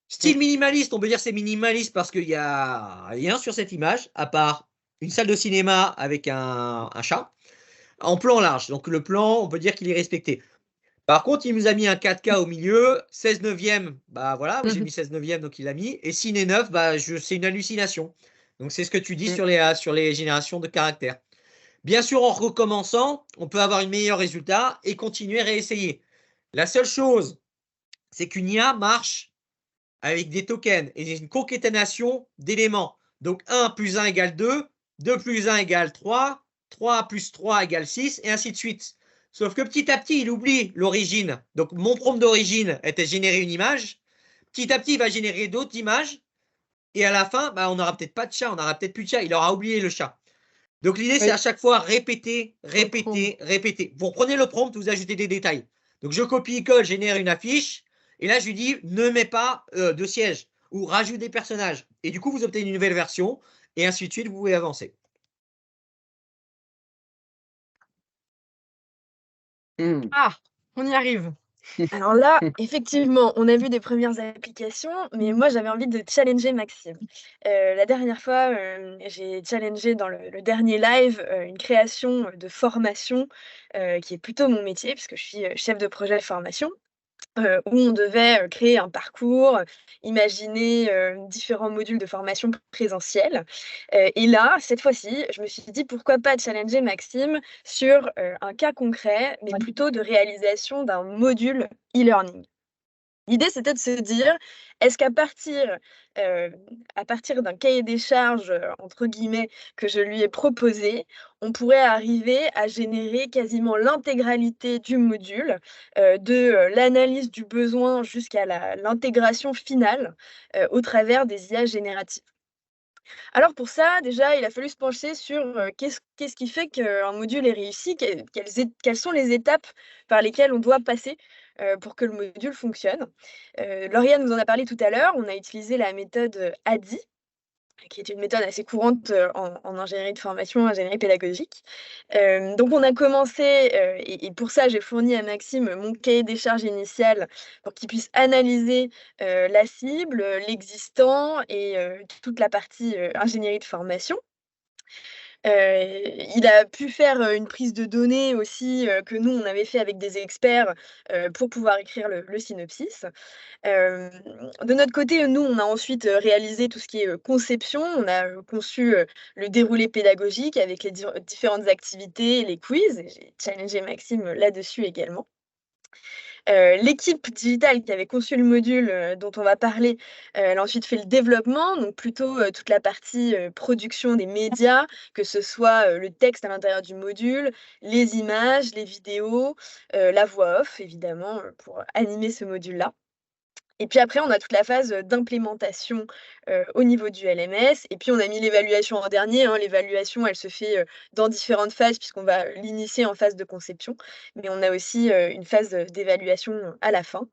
Style minimaliste, on peut dire c'est minimaliste parce qu'il n'y a rien sur cette image, à part une salle de cinéma avec un chat, en plan large. Donc le plan, on peut dire qu'il est respecté. Par contre, il nous a mis un 4K au milieu, 16 neuvième, bah voilà, j'ai mis 16 neuvième, donc il l'a mis. Et ciné 9, c'est une hallucination. Donc c'est ce que tu dis sur les générations de caractères. Bien sûr, en recommençant, on peut avoir un meilleur résultat et continuer à réessayer. La seule chose, c'est qu'une IA marche avec des tokens et une concaténation d'éléments. Donc 1 plus 1 égale 2, 2 plus 1 égale 3, 3 plus 3 égale 6, et ainsi de suite. Sauf que petit à petit, il oublie l'origine. Donc mon prompt d'origine était générer une image. Petit à petit, il va générer d'autres images. Et à la fin, on n'aura peut-être pas de chat, on n'aura peut-être plus de chat. Il aura oublié le chat. Donc l'idée, c'est à chaque fois répéter, répéter, répéter. Vous reprenez le prompt, vous ajoutez des détails. Donc je copie-colle, génère une affiche. Et là, je lui dis, ne mets pas de siège ou rajoute des personnages. Et du coup, vous obtenez une nouvelle version. Et ainsi de suite, vous pouvez avancer.
Ah, on y arrive.
Alors là, effectivement, on a vu des premières applications, mais moi j'avais envie de challenger Maxime. La dernière fois, j'ai challengé dans le dernier live, une création de formation, qui est plutôt mon métier puisque je suis, chef de projet formation. Où on devait, créer un parcours, imaginer, différents modules de formation présentielle. Et là, cette fois-ci, je me suis dit: «Pourquoi pas challenger Maxime sur, un cas concret, mais plutôt de réalisation d'un module e-learning». L'idée, c'était de se dire: «Est-ce à partir d'un cahier des charges, entre guillemets, que je lui ai proposé, on pourrait arriver à générer quasiment l'intégralité du module, l'analyse du besoin jusqu'à l'intégration finale, au travers des IA génératives?» Alors pour ça, déjà, il a fallu se pencher sur, qu'est-ce qui fait qu'un module est réussi? Quelles sont les étapes par lesquelles on doit passer, pour que le module fonctionne? Lauriane nous en a parlé tout à l'heure, on a utilisé la méthode, ADDIE, qui est une méthode assez courante, en ingénierie de formation, ingénierie pédagogique. Donc on a commencé, et pour ça, j'ai fourni à Maxime mon cahier des charges initial pour qu'il puisse analyser, la cible, l'existant et toute la partie, ingénierie de formation. Il a pu faire, une prise de données aussi, que nous on avait fait avec des experts, pour pouvoir écrire le synopsis. Hem, de notre côté, nous, on a ensuite, réalisé tout ce qui est, conception. On a, conçu, le déroulé pédagogique avec les différentes activités, les quiz, et j'ai challengé Maxime, là-dessus également. L'équipe digitale qui avait conçu le module, dont on va parler, elle a ensuite fait le développement, donc plutôt, toute la partie, production des médias, que ce soit, le texte à l'intérieur du module, les images, les vidéos, la voix off évidemment, pour animer ce module-là. Et puis après, on a toute la phase, d'implémentation, au niveau du LMS, et puis on a mis l'évaluation en dernier, hein. L'évaluation, elle se fait, dans différentes phases puisqu'on va l'initier en phase de conception, mais on a aussi, une phase, d'évaluation, à la fin.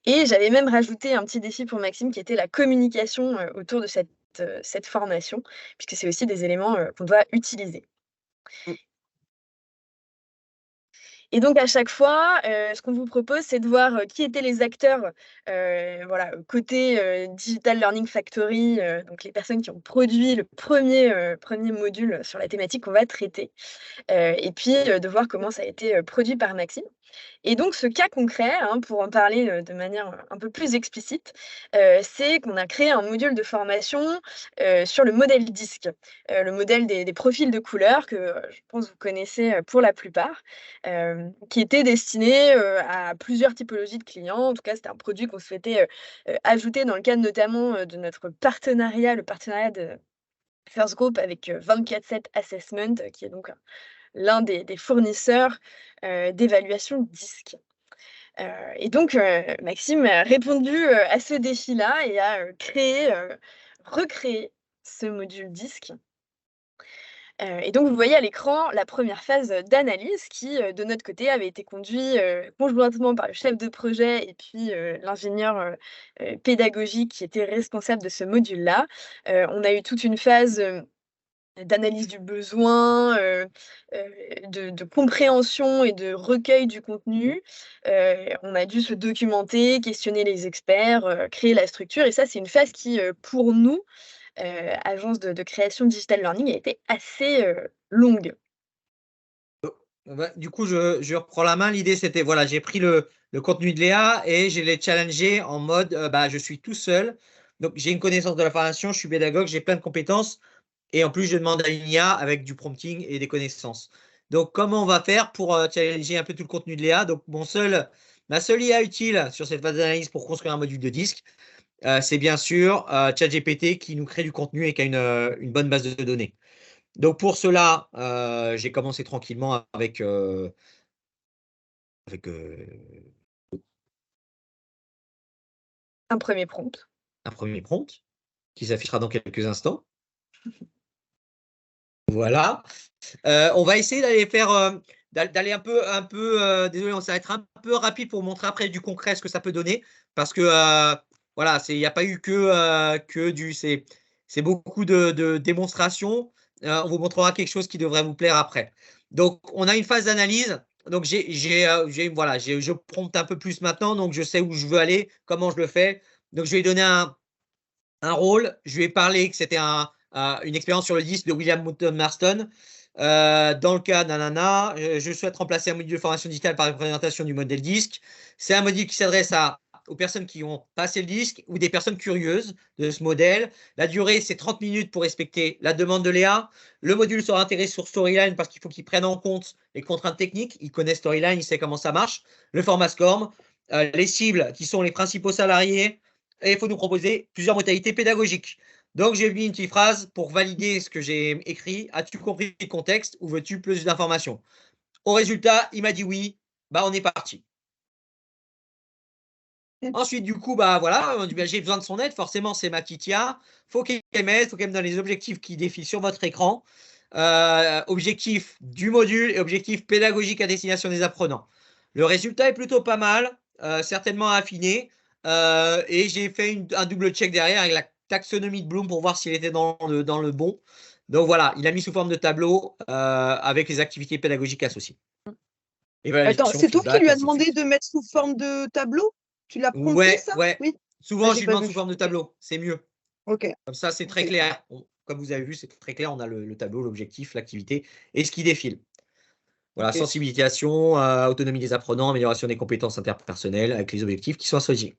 Et j'avais même rajouté un petit défi pour Maxime qui était la communication, autour de cette formation, puisque c'est aussi des éléments, qu'on doit utiliser.
Mmh.
Et donc à chaque fois, ce qu'on vous propose, c'est de voir, qui étaient les acteurs, voilà, côté, Digital Learning Factory, donc les personnes qui ont produit le premier module sur la thématique qu'on va traiter, et puis, de voir comment ça a été, produit par Maxime. Et donc ce cas concret, hein, pour en parler, de manière, un peu plus explicite, c'est qu'on a créé un module de formation, sur le modèle disque. Le modèle des profils de couleurs que, je pense vous connaissez, pour la plupart, qui était destiné, à plusieurs typologies de clients. En tout cas, c'était un produit qu'on souhaitait, ajouter dans le cadre notamment, de notre partenariat, le partenariat de First Group avec, 24/7 Assessment, qui est donc l'un des fournisseurs, d'évaluation de disques. Et donc, Maxime a répondu, à ce défi-là et a, recréé ce module disque. Et donc vous voyez à l'écran la première phase, d'analyse qui, de notre côté avait été conduite, conjointement par le chef de projet et puis, l'ingénieur, pédagogique qui était responsable de ce module-là. On a eu toute une phase, d'analyse du besoin, de compréhension et de recueil du contenu. On a dû se documenter, questionner les experts, créer la structure et ça, c'est une phase qui, pour nous, agence de création digital learning, a été assez, longue.
Ouais, du coup, je reprends la main. L'idée, c'était, voilà, j'ai pris le contenu de Léa et je l'ai challengé en mode, je suis tout seul. Donc, j'ai une connaissance de la formation, je suis pédagogue, j'ai plein de compétences. Et en plus, je demande à une IA avec du prompting et des connaissances. Donc, comment on va faire pour challenger un peu tout le contenu de Léa? Donc, ma seule IA utile sur cette phase d'analyse pour construire un module de disque, c'est bien sûr ChatGPT qui nous crée du contenu et qui a une bonne base de données. Donc, pour cela, j'ai commencé tranquillement avec
Un premier prompt.
un premier prompt qui s'affichera dans quelques instants. Voilà. On va essayer d'aller faire, d'aller un peu, désolé, ça va être un peu rapide pour montrer après du concret ce que ça peut donner, parce que voilà, il n'y a pas eu que du, c'est beaucoup de démonstrations. On vous montrera quelque chose qui devrait vous plaire après. Donc, on a une phase d'analyse. Donc, voilà, je prompte un peu plus maintenant, donc je sais où je veux aller, comment je le fais. Donc, je vais lui donner un rôle. Je lui ai parlé que c'était une expérience sur le disque de William Moulton Marston. Dans le cas nanana, je souhaite remplacer un module de formation digitale par une présentation du modèle disque. C'est un module qui s'adresse aux personnes qui ont passé le disque ou des personnes curieuses de ce modèle. La durée, c'est 30 minutes pour respecter la demande de Léa. Le module sera intégré sur Storyline parce qu'il faut qu'il prenne en compte les contraintes techniques. Il connaît Storyline, il sait comment ça marche. Le format SCORM, les cibles qui sont les principaux salariés. Et il faut nous proposer plusieurs modalités pédagogiques. Donc, j'ai mis une petite phrase pour valider ce que j'ai écrit. As-tu compris le contexte ou veux-tu plus d'informations? Au résultat, il m'a dit oui. On est parti. Ensuite, du coup, voilà, j'ai besoin de son aide. Forcément, c'est ma petite IA. Il faut qu'elle m'aide, il faut qu'elle me donne les objectifs qui défilent sur votre écran. Objectif du module et objectif pédagogique à destination des apprenants. Le résultat est plutôt pas mal, certainement affiné. Et j'ai fait un double check derrière avec la taxonomie de Bloom pour voir s'il était dans le bon. Donc voilà, il a mis sous forme de tableau avec les activités pédagogiques associées.
Attends, c'est toi qui lui as demandé de mettre sous forme de tableau? Tu l'as prompté, ça?
Ouais.
Oui.
Souvent, je lui demande sous forme de tableau. C'est mieux.
Ok.
Comme ça, c'est très clair. Comme vous avez vu, c'est très clair. On a le tableau, l'objectif, l'activité et ce qui défile. Voilà, sensibilisation, autonomie des apprenants, amélioration des compétences interpersonnelles avec les objectifs qui sont associés.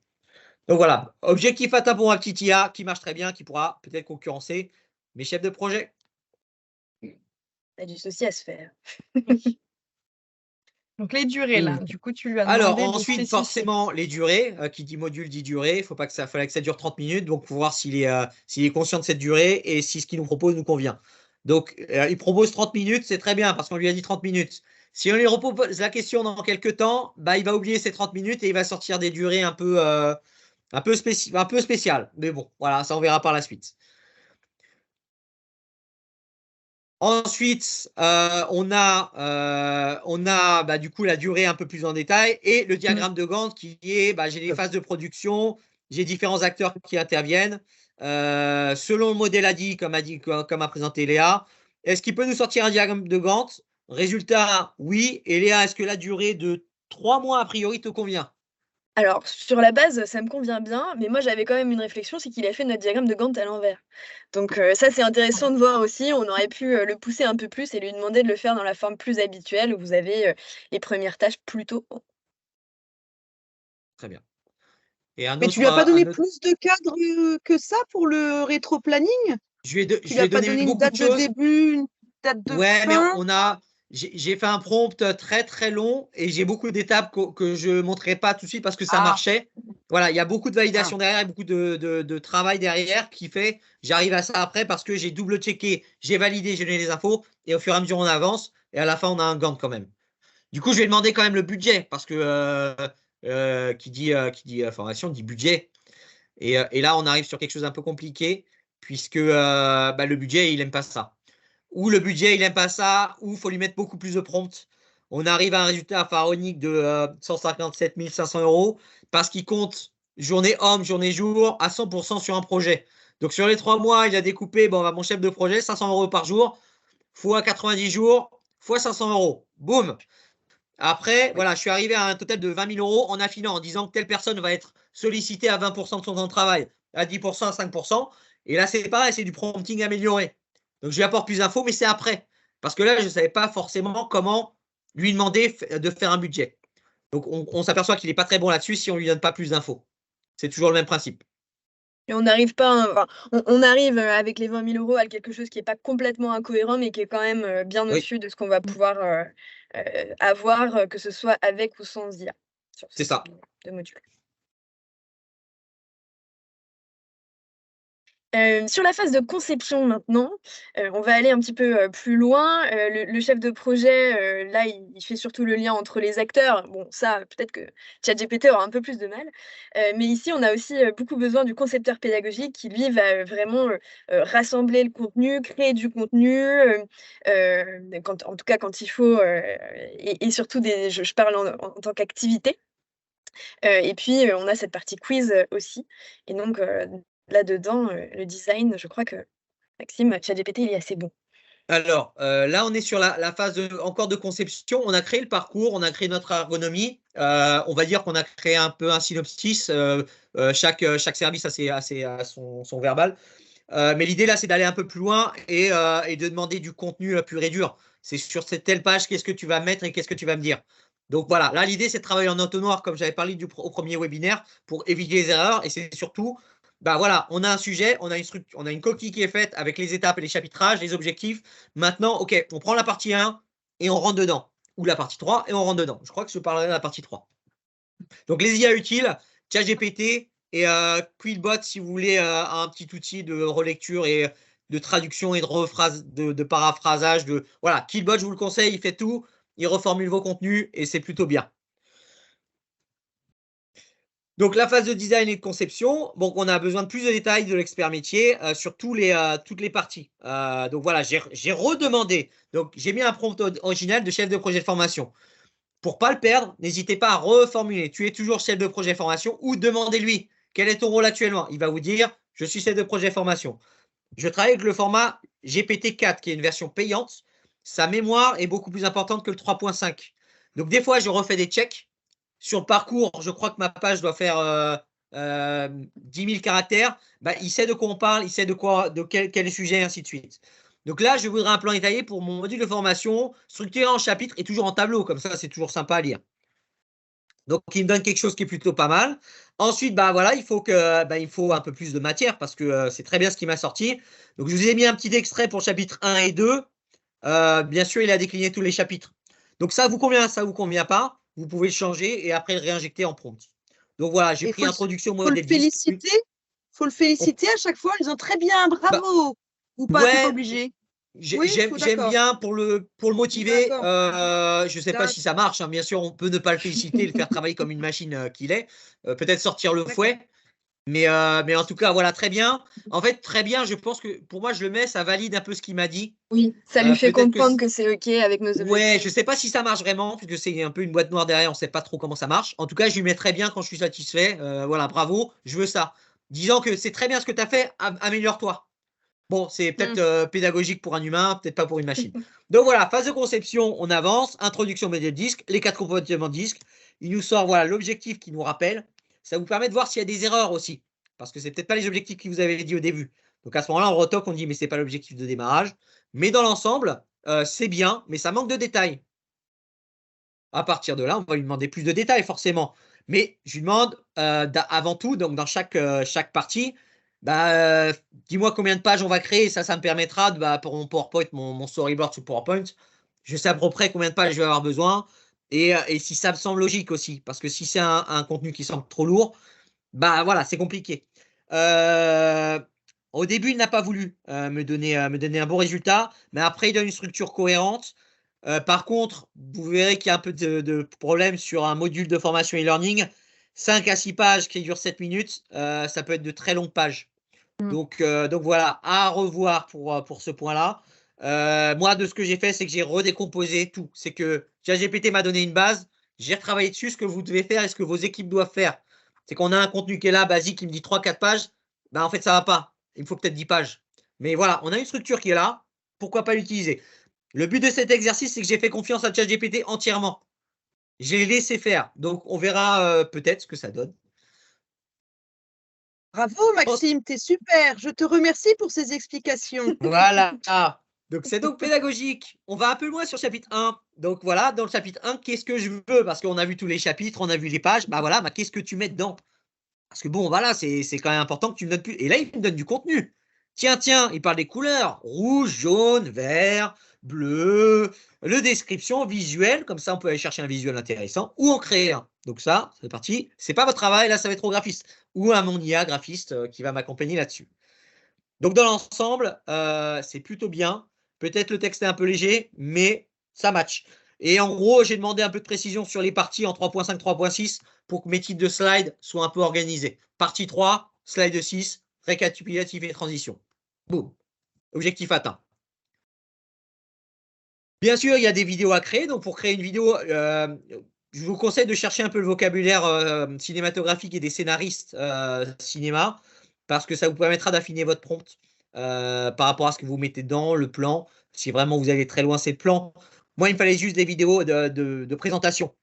Donc voilà, objectif atteint pour un petit IA qui marche très bien, qui pourra peut-être concurrencer mes chefs de projet.
Il y a du souci à se faire.
Donc les durées, là, du coup, tu lui as demandé
Alors
de
ensuite,
spécifier.
forcément, les durées. Qui dit module dit durée. Il fallait que ça dure 30 minutes. Donc, pour voir s'il est conscient de cette durée et si ce qu'il nous propose nous convient. Donc, il propose 30 minutes, c'est très bien parce qu'on lui a dit 30 minutes. Si on lui repose la question dans quelques temps, il va oublier ces 30 minutes et il va sortir des durées un peu spéciales. Mais bon, voilà, ça on verra par la suite. Ensuite, on a du coup la durée un peu plus en détail et le diagramme de Gantt qui est, j'ai les phases de production, j'ai différents acteurs qui interviennent. Selon le modèle comme a présenté Léa, est-ce qu'il peut nous sortir un diagramme de Gantt? Résultat, oui. Et Léa, est-ce que la durée de 3 mois a priori te convient?
Alors, sur la base, ça me convient bien, mais moi j'avais quand même une réflexion, c'est qu'il a fait notre diagramme de Gantt à l'envers. Donc ça, c'est intéressant de voir aussi. On aurait pu le pousser un peu plus et lui demander de le faire dans la forme plus habituelle où vous avez les premières tâches plutôt haut.
Très bien. Et un
Mais tu
autre,
lui as pas donné
un autre-
plus de cadres que ça pour le rétro-planning?
je lui
Tu lui
ai
as pas
donné
donné une
beaucoup de
date de
choses.
début, une date de
Ouais, mais
fin?
j'ai fait un prompt très très long et j'ai beaucoup d'étapes que je ne montrerai pas tout de suite parce que ça
Ah,
marchait. Voilà, il y a beaucoup de
ah.
validation derrière et beaucoup de travail derrière qui fait, j'arrive à ça après parce que j'ai double-checké, j'ai validé, j'ai donné les infos et au fur et à mesure on avance et à la fin on a un Gantt quand même. Du coup, je vais demander quand même le budget parce que qui dit formation dit budget. Et là, on arrive sur quelque chose d'un peu compliqué puisque le budget, il n'aime pas ça. Ou le budget, il n'aime pas ça, ou il faut lui mettre beaucoup plus de prompts. On arrive à un résultat pharaonique de 157 500 € parce qu'il compte journée homme, journée jour à 100% sur un projet. Donc sur les 3 mois, il a découpé, mon chef de projet, 500 € par jour, fois 90 jours, fois 500 €. Boum. Après, voilà, je suis arrivé à un total de 20 000 € en affinant, en disant que telle personne va être sollicitée à 20% de son temps de travail, à 10%, à 5%. Et là, c'est pareil, c'est du prompting amélioré. Donc, je lui apporte plus d'infos, mais c'est après. Parce que là, je ne savais pas forcément comment lui demander de faire un budget. Donc, on s'aperçoit qu'il n'est pas très bon là-dessus si on ne lui donne pas plus d'infos. C'est toujours le même principe.
Et on n'arrive pas, enfin, on arrive avec les 20 000 € à quelque chose qui n'est pas complètement incohérent, mais qui est quand même bien
Oui,
au-dessus de ce qu'on va pouvoir avoir, que ce soit avec ou sans IA, sur ce
c'est
type
ça.
de module. Sur la phase de conception maintenant, on va aller un petit peu plus loin. Le chef de projet, là, il fait surtout le lien entre les acteurs. Bon, ça, peut-être que ChatGPT aura un peu plus de mal. Mais ici, on a aussi beaucoup besoin du concepteur pédagogique qui, lui, va vraiment rassembler le contenu, créer du contenu, en tout cas quand il faut, et surtout, je parle en tant qu'activité. Et puis, on a cette partie quiz aussi. Et donc, là-dedans, le design, je crois que Maxime, ChatGPT, il est assez bon.
Alors, là, on est sur la phase encore de conception. On a créé le parcours, on a créé notre ergonomie. On va dire qu'on a créé un peu un synopsis. Chaque service a son verbal. Mais l'idée, là, c'est d'aller un peu plus loin et de demander du contenu pur et dur. C'est sur cette telle page, qu'est-ce que tu vas mettre et qu'est-ce que tu vas me dire. Donc voilà, là, l'idée, c'est de travailler en entonnoir, comme j'avais parlé au premier webinaire, pour éviter les erreurs. Et c'est surtout, voilà, on a un sujet, on a une coquille qui est faite avec les étapes et les chapitrages, les objectifs. Maintenant, OK, on prend la partie 1 et on rentre dedans. Ou la partie 3 et on rentre dedans. Je crois que je parlerai de la partie 3. Donc, les IA utiles, ChatGPT et Quillbot, si vous voulez un petit outil de relecture et de traduction et de paraphrasage. Voilà, Quillbot, je vous le conseille, il fait tout. Il reformule vos contenus et c'est plutôt bien. Donc, la phase de design et de conception, bon, on a besoin de plus de détails de l'expert métier sur toutes les parties. Donc, voilà, j'ai redemandé. Donc, j'ai mis un prompt original de chef de projet de formation. Pour ne pas le perdre, n'hésitez pas à reformuler. Tu es toujours chef de projet formation ou demandez-lui quel est ton rôle actuellement. Il va vous dire je suis chef de projet formation. Je travaille avec le format GPT-4 qui est une version payante. Sa mémoire est beaucoup plus importante que le 3.5. Donc des fois, je refais des checks. Sur le parcours, je crois que ma page doit faire 10 000 caractères. Il sait de quoi on parle, il sait de quel sujet, et ainsi de suite. Donc là, je voudrais un plan détaillé pour mon module de formation, structuré en chapitres et toujours en tableau. Comme ça, c'est toujours sympa à lire. Donc, il me donne quelque chose qui est plutôt pas mal. Ensuite, voilà, il faut un peu plus de matière parce que c'est très bien ce qui m'a sorti. Donc, je vous ai mis un petit extrait pour chapitre 1 et 2. Bien sûr, il a décliné tous les chapitres. Donc, ça vous convient, ça vous convient pas. Vous pouvez le changer et après le réinjecter en prompt. Donc, voilà, j'ai
Et
pris introduction
faut le
modèle 10.
féliciter. Faut le féliciter à chaque fois en disant très bien, bravo. Ou pas, t'es pas
Ouais,
obligé. Oui,
j'aime bien pour le motiver.
D'accord.
Je ne sais pas si ça marche. Bien sûr, on peut ne pas le féliciter, le faire travailler comme une machine qu'il est. Peut-être sortir le fouet. Mais en tout cas, voilà, très bien. En fait, très bien, je pense que pour moi, je le mets, ça valide un peu ce qu'il m'a dit.
Oui, ça lui fait
Peut-être
comprendre que c'est OK avec nos
ouais, je
objectifs.
ne sais pas si ça marche vraiment, puisque c'est un peu une boîte noire derrière, on ne sait pas trop comment ça marche. En tout cas, je lui mets très bien quand je suis satisfait. Voilà, bravo, je veux ça. Disant que c'est très bien ce que tu as fait, améliore-toi. Bon, c'est peut-être pédagogique pour un humain, peut-être pas pour une machine. Donc voilà, phase de conception, on avance, introduction modèle disque, les 4 composants disque. Il nous sort voilà l'objectif qui nous rappelle. Ça vous permet de voir s'il y a des erreurs aussi, parce que c'est peut-être pas les objectifs que vous avez dit au début. Donc à ce moment-là, on retoque, on dit mais c'est pas l'objectif de démarrage. Mais dans l'ensemble, c'est bien, mais ça manque de détails. À partir de là, on va lui demander plus de détails forcément. Mais je lui demande avant tout, donc dans chaque partie, dis-moi combien de pages on va créer. Ça me permettra pour mon PowerPoint, mon storyboard sur PowerPoint, je sais à peu près combien de pages je vais avoir besoin. Et si ça me semble logique aussi, parce que si c'est un contenu qui semble trop lourd, voilà, c'est compliqué. Au début, il n'a pas voulu me donner un bon résultat, mais après, il donne une structure cohérente. Par contre, vous verrez qu'il y a un peu de problème sur un module de formation e-learning. 5 à 6 pages qui durent 7 minutes, ça peut être de très longues pages. Donc voilà, à revoir pour ce point-là. Moi, de ce que j'ai fait, c'est que j'ai redécomposé tout. C'est que ChatGPT m'a donné une base, j'ai retravaillé dessus ce que vous devez faire et ce que vos équipes doivent faire. C'est qu'on a un contenu qui est là, basique, qui me dit 3-4 pages. En fait, ça ne va pas. Il me faut peut-être 10 pages. Mais voilà, on a une structure qui est là. Pourquoi pas l'utiliser? Le but de cet exercice, c'est que j'ai fait confiance à ChatGPT entièrement. J'ai laissé faire. Donc, on verra peut-être ce que ça donne.
Bravo Maxime, t'es super. Je te remercie pour ces explications.
Voilà. Donc, c'est donc pédagogique. On va un peu loin sur le chapitre 1. Donc, voilà, dans le chapitre 1, qu'est-ce que je veux? Parce qu'on a vu tous les chapitres, on a vu les pages. Voilà, qu'est-ce que tu mets dedans? Parce que bon, voilà, c'est quand même important que tu me donnes plus. Et là, il me donne du contenu. Tiens, il parle des couleurs. Rouge, jaune, vert, bleu. Le description visuelle, comme ça, on peut aller chercher un visuel intéressant ou en créer un. Donc ça, c'est parti. C'est pas votre travail, là, ça va être au graphiste. Ou à mon IA graphiste qui va m'accompagner là-dessus. Donc dans l'ensemble, c'est plutôt bien. Peut-être le texte est un peu léger, mais ça match. Et en gros, j'ai demandé un peu de précision sur les parties en 3.5, 3.6 pour que mes titres de slides soient un peu organisés. Partie 3, slide 6, récapitulatif et transition. Boum. Objectif atteint. Bien sûr, il y a des vidéos à créer. Donc pour créer une vidéo, je vous conseille de chercher un peu le vocabulaire cinématographique et des scénaristes cinéma, parce que ça vous permettra d'affiner votre prompt par rapport à ce que vous mettez dans le plan. Si vraiment vous allez très loin, c'est le plan. Moi, il me fallait juste des vidéos de présentation.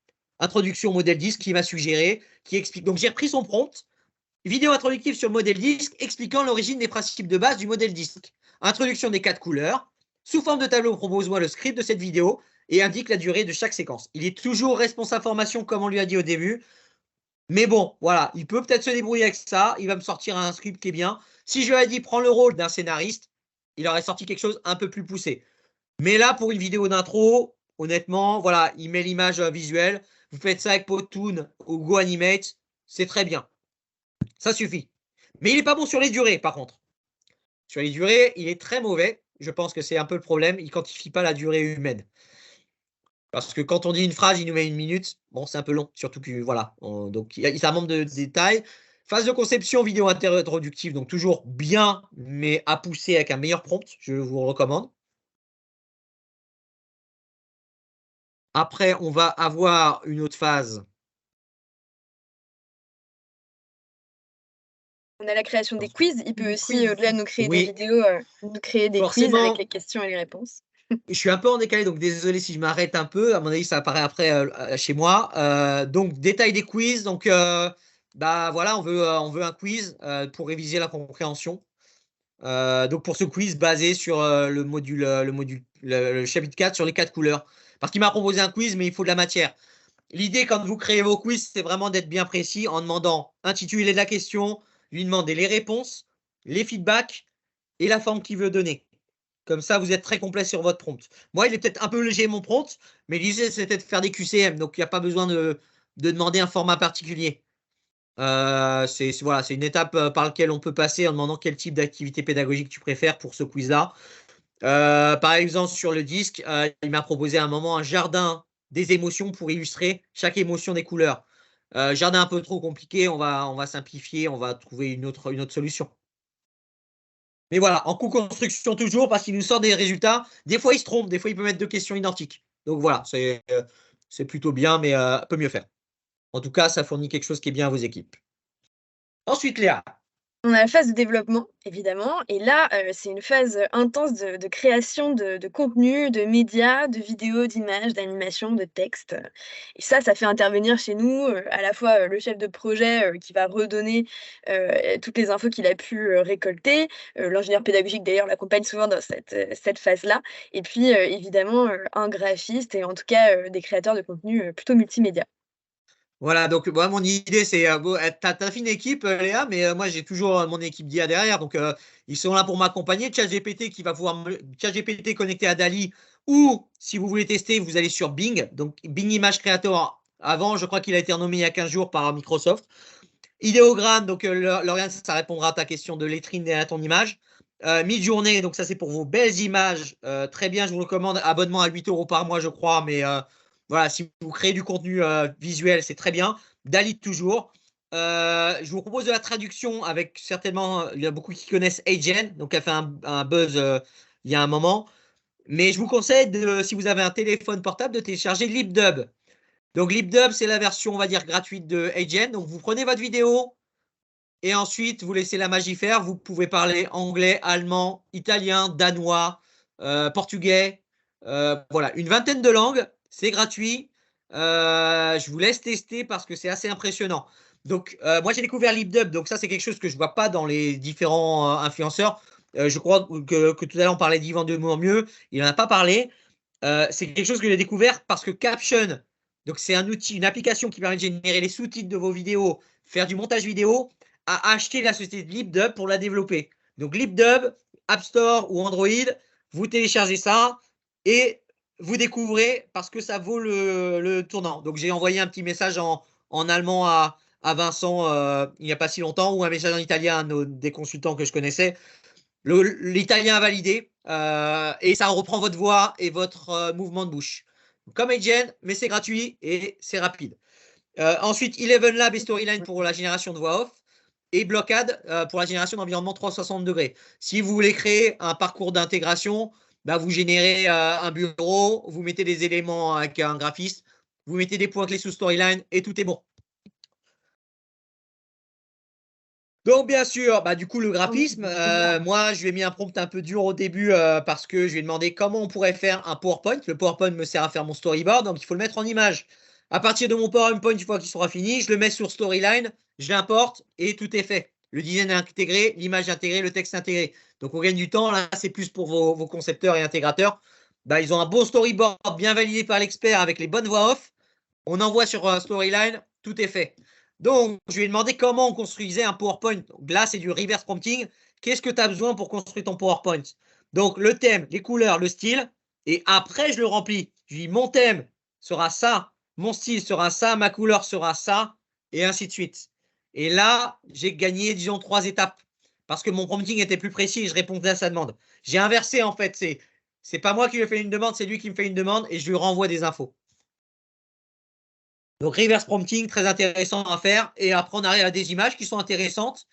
Introduction au modèle disque qui m'a suggéré, qui explique. Donc, j'ai repris son prompt. Vidéo introductive sur le modèle disque expliquant l'origine des principes de base du modèle disque. Introduction des 4 couleurs. Sous forme de tableau, propose-moi le script de cette vidéo et indique la durée de chaque séquence. Il est toujours responsable formation, comme on lui a dit au début. Mais bon, voilà, il peut peut-être se débrouiller avec ça. Il va me sortir un script qui est bien. Si je lui ai dit prends le rôle d'un scénariste, il aurait sorti quelque chose un peu plus poussé. Mais là, pour une vidéo d'intro, honnêtement, voilà, il met l'image visuelle. Vous faites ça avec Powtoon ou GoAnimate, c'est très bien. Ça suffit. Mais il n'est pas bon sur les durées, par contre. Sur les durées, il est très mauvais. Je pense que c'est un peu le problème. Il ne quantifie pas la durée humaine. Parce que quand on dit une phrase, il nous met 1 minute. Bon, c'est un peu long. Surtout que, voilà. Donc, il y a un manque de détails. Phase de conception vidéo introductive. Donc, toujours bien, mais à pousser avec un meilleur prompt. Je vous recommande. Après, on va avoir une autre phase.
On a la création des quiz. Il peut aussi, au-delà de nous créer des vidéos, nous créer des quiz avec les questions et les réponses.
Je suis un peu en décalé, donc désolé si je m'arrête un peu. À mon avis, ça apparaît après chez moi. Donc, détail des quiz. Donc, voilà, on veut un quiz pour réviser la compréhension. Donc, pour ce quiz basé sur le chapitre 4 sur les 4 couleurs. Parce qu'il m'a proposé un quiz, mais il faut de la matière. L'idée, quand vous créez vos quiz, c'est vraiment d'être bien précis en demandant l'intitulé de la question, lui demander les réponses, les feedbacks et la forme qu'il veut donner. Comme ça, vous êtes très complet sur votre prompt. Moi, il est peut-être un peu léger mon prompt, mais l'idée, c'était de faire des QCM. Donc, il n'y a pas besoin de demander un format particulier. C'est une étape par laquelle on peut passer en demandant quel type d'activité pédagogique tu préfères pour ce quiz-là. Par exemple, sur le disque, il m'a proposé à un moment un jardin des émotions pour illustrer chaque émotion des couleurs. Jardin un peu trop compliqué, on va simplifier, on va trouver une autre solution. Mais voilà, en co-construction toujours, parce qu'il nous sort des résultats. Des fois, il se trompe, des fois, il peut mettre 2 questions identiques. Donc voilà, c'est plutôt bien, mais peut mieux faire. En tout cas, ça fournit quelque chose qui est bien à vos équipes. Ensuite, Léa.
On a la phase de développement, évidemment, et là, c'est une phase intense de création de contenu, de médias, de vidéos, d'images, d'animations, de textes. Et ça fait intervenir chez nous, à la fois, le chef de projet, qui va redonner, toutes les infos qu'il a pu, récolter. L'ingénieur pédagogique d'ailleurs l'accompagne souvent dans cette phase-là. Et puis, évidemment, un graphiste et en tout cas, des créateurs de contenu, plutôt multimédia.
Voilà, donc moi, mon idée, c'est, t'as fait une équipe, Léa, mais moi, j'ai toujours mon équipe d'IA derrière. Donc, ils sont là pour m'accompagner. ChatGPT qui va pouvoir ChatGPT connecté à DALL-E, ou si vous voulez tester, vous allez sur Bing. Donc, Bing Image Creator, avant, je crois qu'il a été renommé il y a 15 jours par Microsoft. Idéogramme, donc, Lauriane, ça répondra à ta question de lettrine et à ton image. Midjourney, donc ça, c'est pour vos belles images. Très bien, je vous recommande. Abonnement à 8 € par mois, je crois, mais voilà, si vous créez du contenu visuel, c'est très bien. DALL-E toujours. Je vous propose de la traduction avec certainement, il y a beaucoup qui connaissent Agen, donc elle fait un buzz il y a un moment. Mais je vous conseille, si vous avez un téléphone portable, de télécharger LipDub. Donc LipDub, c'est la version, on va dire, gratuite de Agen. Donc vous prenez votre vidéo et ensuite vous laissez la magie faire. Vous pouvez parler anglais, allemand, italien, danois, portugais. Voilà, une vingtaine de langues. C'est gratuit. Je vous laisse tester parce que c'est assez impressionnant. Donc, moi, j'ai découvert LipDub. Donc, ça, c'est quelque chose que je ne vois pas dans les différents influenceurs. Je crois que tout à l'heure, on parlait d'Yvan Demourmieux. Il n'en a pas parlé. C'est quelque chose que j'ai découvert parce que Caption, donc c'est un outil, une application qui permet de générer les sous-titres de vos vidéos, faire du montage vidéo, a acheté la société de LipDub pour la développer. Donc, LipDub, App Store ou Android, vous téléchargez ça et vous découvrez parce que ça vaut le tournant. Donc, j'ai envoyé un petit message en allemand à Vincent il n'y a pas si longtemps, ou un message en italien à des consultants que je connaissais. L'italien a validé et ça reprend votre voix et votre mouvement de bouche. Comme Agen, mais c'est gratuit et c'est rapide. Ensuite, Eleven Lab et Storyline pour la génération de voix off et Blockade pour la génération d'environnement 360 degrés. Si vous voulez créer un parcours d'intégration, bah, vous générez un bureau, vous mettez des éléments avec un graphiste, vous mettez des points clés sous Storyline et tout est bon. Donc, bien sûr, bah, du coup, le graphisme, moi, je lui ai mis un prompt un peu dur au début parce que je lui ai demandé comment on pourrait faire un PowerPoint. Le PowerPoint me sert à faire mon storyboard, donc il faut le mettre en image. À partir de mon PowerPoint, une fois qu'il sera fini, je le mets sur Storyline, je l'importe et tout est fait. Le design est intégré, l'image intégrée, le texte intégré. Donc, on gagne du temps. Là, c'est plus pour vos concepteurs et intégrateurs. Bah, ils ont un bon storyboard bien validé par l'expert avec les bonnes voix off. On envoie sur Storyline, tout est fait. Donc, je lui ai demandé comment on construisait un PowerPoint. Donc, là, c'est du reverse prompting. Qu'est-ce que tu as besoin pour construire ton PowerPoint? Donc, le thème, les couleurs, le style. Et après, je le remplis. Je lui dis, mon thème sera ça, mon style sera ça, ma couleur sera ça, et ainsi de suite. Et là, j'ai gagné, disons, 3 étapes. Parce que mon prompting était plus précis et je répondais à sa demande. J'ai inversé, en fait. C'est pas moi qui lui ai fait une demande, c'est lui qui me fait une demande et je lui renvoie des infos. Donc, reverse prompting, très intéressant à faire. Et après, on arrive à des images qui sont intéressantes,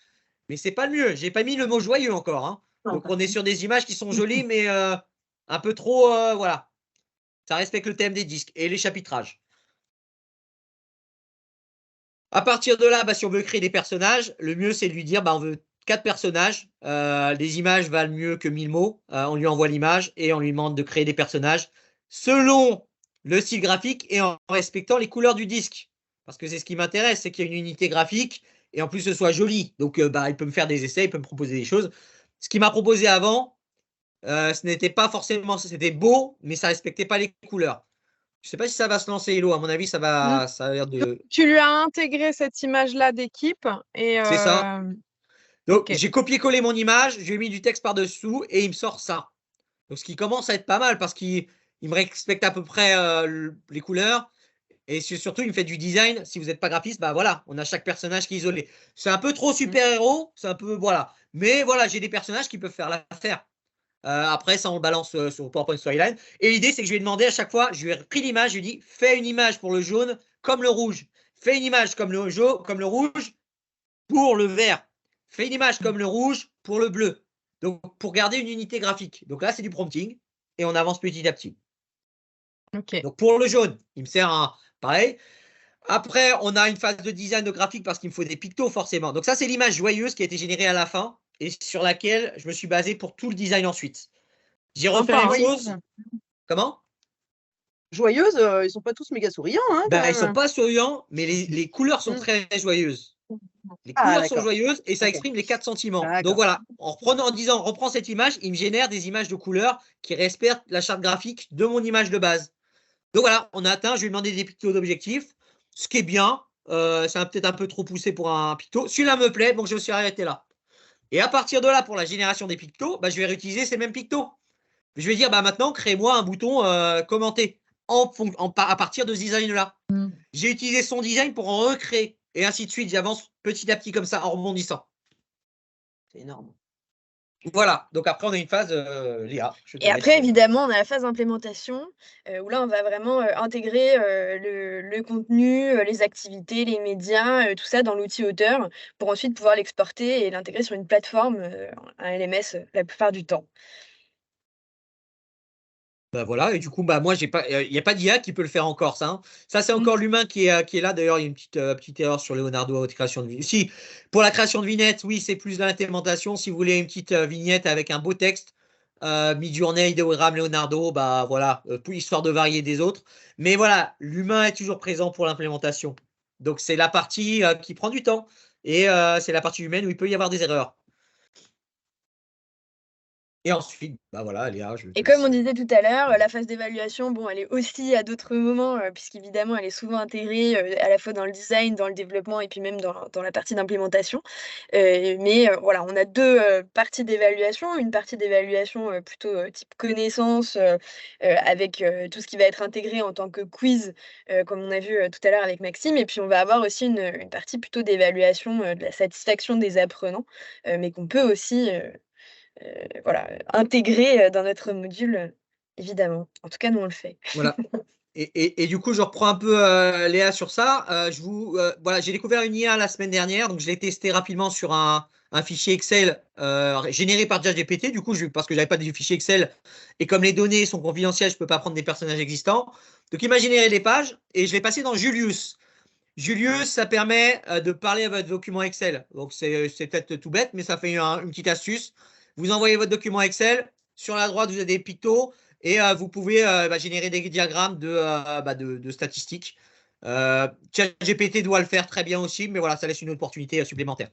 mais c'est pas le mieux. J'ai pas mis le mot joyeux encore, hein. Donc, on est sur des images qui sont jolies, mais un peu trop, voilà. Ça respecte le thème des disques et les chapitrages. À partir de là, bah, si on veut créer des personnages, le mieux, c'est de lui dire, bah, on veut 4 personnages. Les images valent mieux que 1000 mots. On lui envoie l'image et on lui demande de créer des personnages selon le style graphique et en respectant les couleurs du disque. Parce que c'est ce qui m'intéresse, c'est qu'il y ait une unité graphique et en plus ce soit joli. Donc, bah, il peut me faire des essais, il peut me proposer des choses. Ce qu'il m'a proposé avant, ce n'était pas forcément, c'était beau, mais ça respectait pas les couleurs. Je sais pas si ça va se lancer, Hello. À mon avis, ça a l'air de.
Tu lui as intégré cette image-là d'équipe et
C'est ça. Donc,
ok.
j'ai copié-collé mon image, je lui ai mis du texte par-dessous et il me sort ça. Donc, ce qui commence à être pas mal parce qu'il me respecte à peu près les couleurs. Et surtout, il me fait du design. Si vous n'êtes pas graphiste, bah voilà, on a chaque personnage qui est isolé. C'est un peu trop super-héros, c'est un peu, voilà. Mais voilà, j'ai des personnages qui peuvent faire l'affaire. Après, ça, on le balance sur PowerPoint Storyline. Et l'idée, c'est que je lui ai demandé à chaque fois, je lui ai pris l'image, je lui ai dit, fais une image pour le jaune comme le rouge. Fais une image comme le jaune, comme le rouge pour le vert. Fais une image comme le rouge pour le bleu. Donc, pour garder une unité graphique. Donc là, c'est du prompting et on avance petit à petit.
Ok.
Donc, pour le jaune, il me sert un pareil. Après, on a une phase de design de graphique parce qu'il me faut des pictos forcément. Donc ça, c'est l'image joyeuse qui a été générée à la fin et sur laquelle je me suis basé pour tout le design ensuite. J'ai refait la
Sympa,
même
hein.
chose. Comment?
Joyeuse, ils sont pas tous méga souriants, hein, quand
Ben, ils sont
même.
pas souriants, mais les couleurs sont
Mm.
très joyeuses. Les
Ah,
couleurs sont
d'accord.
joyeuses et ça
Ok.
exprime les 4 sentiments. Donc
D'accord.
voilà, en disant, reprends cette image, il me génère des images de couleurs qui respectent la charte graphique de mon image de base. Donc voilà, on a atteint, je lui ai demandé des pictos d'objectifs, ce qui est bien. C'est peut-être un peu trop poussé pour un picto. Celui-là me plaît, donc je me suis arrêté là. Et à partir de là, pour la génération des pictos, bah, je vais réutiliser ces mêmes pictos. Je vais dire, bah, maintenant, crée-moi un bouton commenter à partir de ce design-là.
Mm.
J'ai utilisé son design pour en recréer. Et ainsi de suite, j'avance petit à petit comme ça en rebondissant. C'est énorme. Voilà, donc après on a une phase Léa.
Et après, évidemment, on a la phase d'implémentation, où là, on va vraiment intégrer le contenu, les activités, les médias, tout ça dans l'outil auteur, pour ensuite pouvoir l'exporter et l'intégrer sur une plateforme, un LMS la plupart du temps.
Bah voilà, et du coup, bah moi, il n'y a pas d'IA qui peut le faire encore, ça. Hein. Ça, c'est encore l'humain qui est là. D'ailleurs, il y a une petite erreur sur Leonardo, création de vignette. Si, pour la création de vignettes, oui, c'est plus l'implémentation. Si vous voulez une petite vignette avec un beau texte, Midjourney, Ideogram, Leonardo, bah voilà, histoire de varier des autres. Mais voilà, l'humain est toujours présent pour l'implémentation. Donc, c'est la partie qui prend du temps. Et c'est la partie humaine où il peut y avoir des erreurs. Et ensuite, bah voilà, Léa, je te
Et comme
laisse.
on disait tout à l'heure, la phase d'évaluation, bon, elle est aussi à d'autres moments, puisqu'évidemment, elle est souvent intégrée, à la fois dans le design, dans le développement et puis même dans la partie d'implémentation. Mais voilà, on a 2 parties d'évaluation. Une partie d'évaluation, plutôt, type connaissance, avec, tout ce qui va être intégré en tant que quiz, comme on a vu, tout à l'heure avec Maxime. Et puis on va avoir aussi une partie plutôt d'évaluation, de la satisfaction des apprenants, mais qu'on peut aussi, voilà, intégrer, dans notre module, évidemment. En tout cas, nous, on le fait.
Voilà. Et du coup, je reprends un peu Léa sur ça. Voilà, j'ai découvert une IA la semaine dernière, donc je l'ai testé rapidement sur un fichier Excel généré par ChatGPT. Du coup, parce que j'avais pas de fichier Excel et comme les données sont confidentielles, je peux pas prendre des personnages existants. Donc, il m'a généré des pages et je l'ai passé dans Julius. Julius, ça permet de parler à votre document Excel. Donc, c'est peut-être tout bête, mais ça fait une petite astuce. Vous envoyez votre document Excel. Sur la droite, vous avez des pictos et vous pouvez générer des diagrammes de statistiques. ChatGPT doit le faire très bien aussi, mais voilà, ça laisse une opportunité supplémentaire.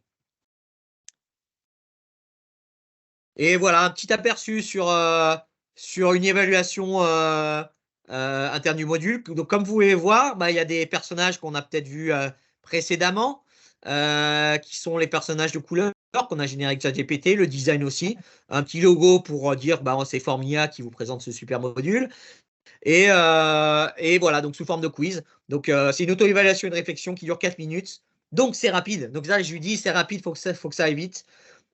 Et voilà, un petit aperçu sur une évaluation interne du module. Donc, comme vous pouvez voir, il y a des personnages qu'on a peut-être vus précédemment, qui sont les personnages de couleur qu'on a générés avec ChatGPT, le design aussi, un petit logo pour dire c'est Formia qui vous présente ce super module. Et voilà, donc sous forme de quiz. Donc, c'est une auto-évaluation et une réflexion qui dure 4 minutes. Donc, c'est rapide. Donc, là, je lui dis, c'est rapide, il faut que ça aille vite.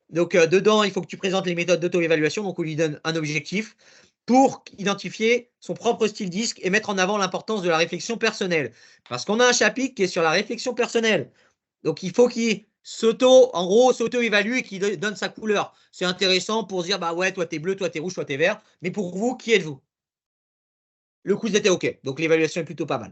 Donc, dedans, il faut que tu présentes les méthodes d'auto-évaluation. Donc, on lui donne un objectif pour identifier son propre style disque et mettre en avant l'importance de la réflexion personnelle. Parce qu'on a un chapitre qui est sur la réflexion personnelle. Donc, il faut qu'il s'auto-évalue et qu'il donne sa couleur. C'est intéressant pour se dire, bah ouais, toi, t'es bleu, toi, t'es rouge, toi, t'es vert. Mais pour vous, qui êtes-vous? Le quiz était OK. Donc, l'évaluation est plutôt pas mal.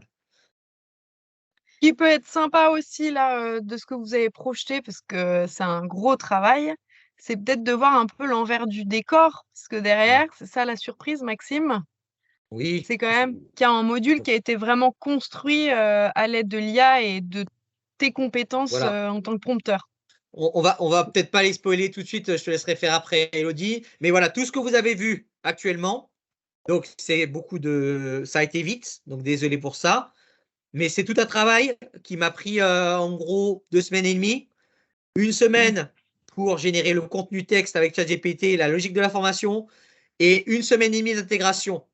Ce qui peut être sympa aussi là, de ce que vous avez projeté, parce que c'est un gros travail, c'est peut-être de voir un peu l'envers du décor, parce que derrière, c'est ça la surprise, Maxime,
Oui.
c'est quand même qu'il y a un module qui a été vraiment construit à l'aide de l'IA et de tes compétences
Voilà.
en tant que prompteur.
On va peut-être pas les spoiler tout de suite, je te laisserai faire après, Elodie. Mais voilà, tout ce que vous avez vu actuellement, donc c'est ça a été vite, donc désolé pour ça. Mais c'est tout un travail qui m'a pris en gros 2 semaines et demie. Une semaine pour générer le contenu texte avec ChatGPT, la logique de l'information, et 1 semaine et demie d'intégration.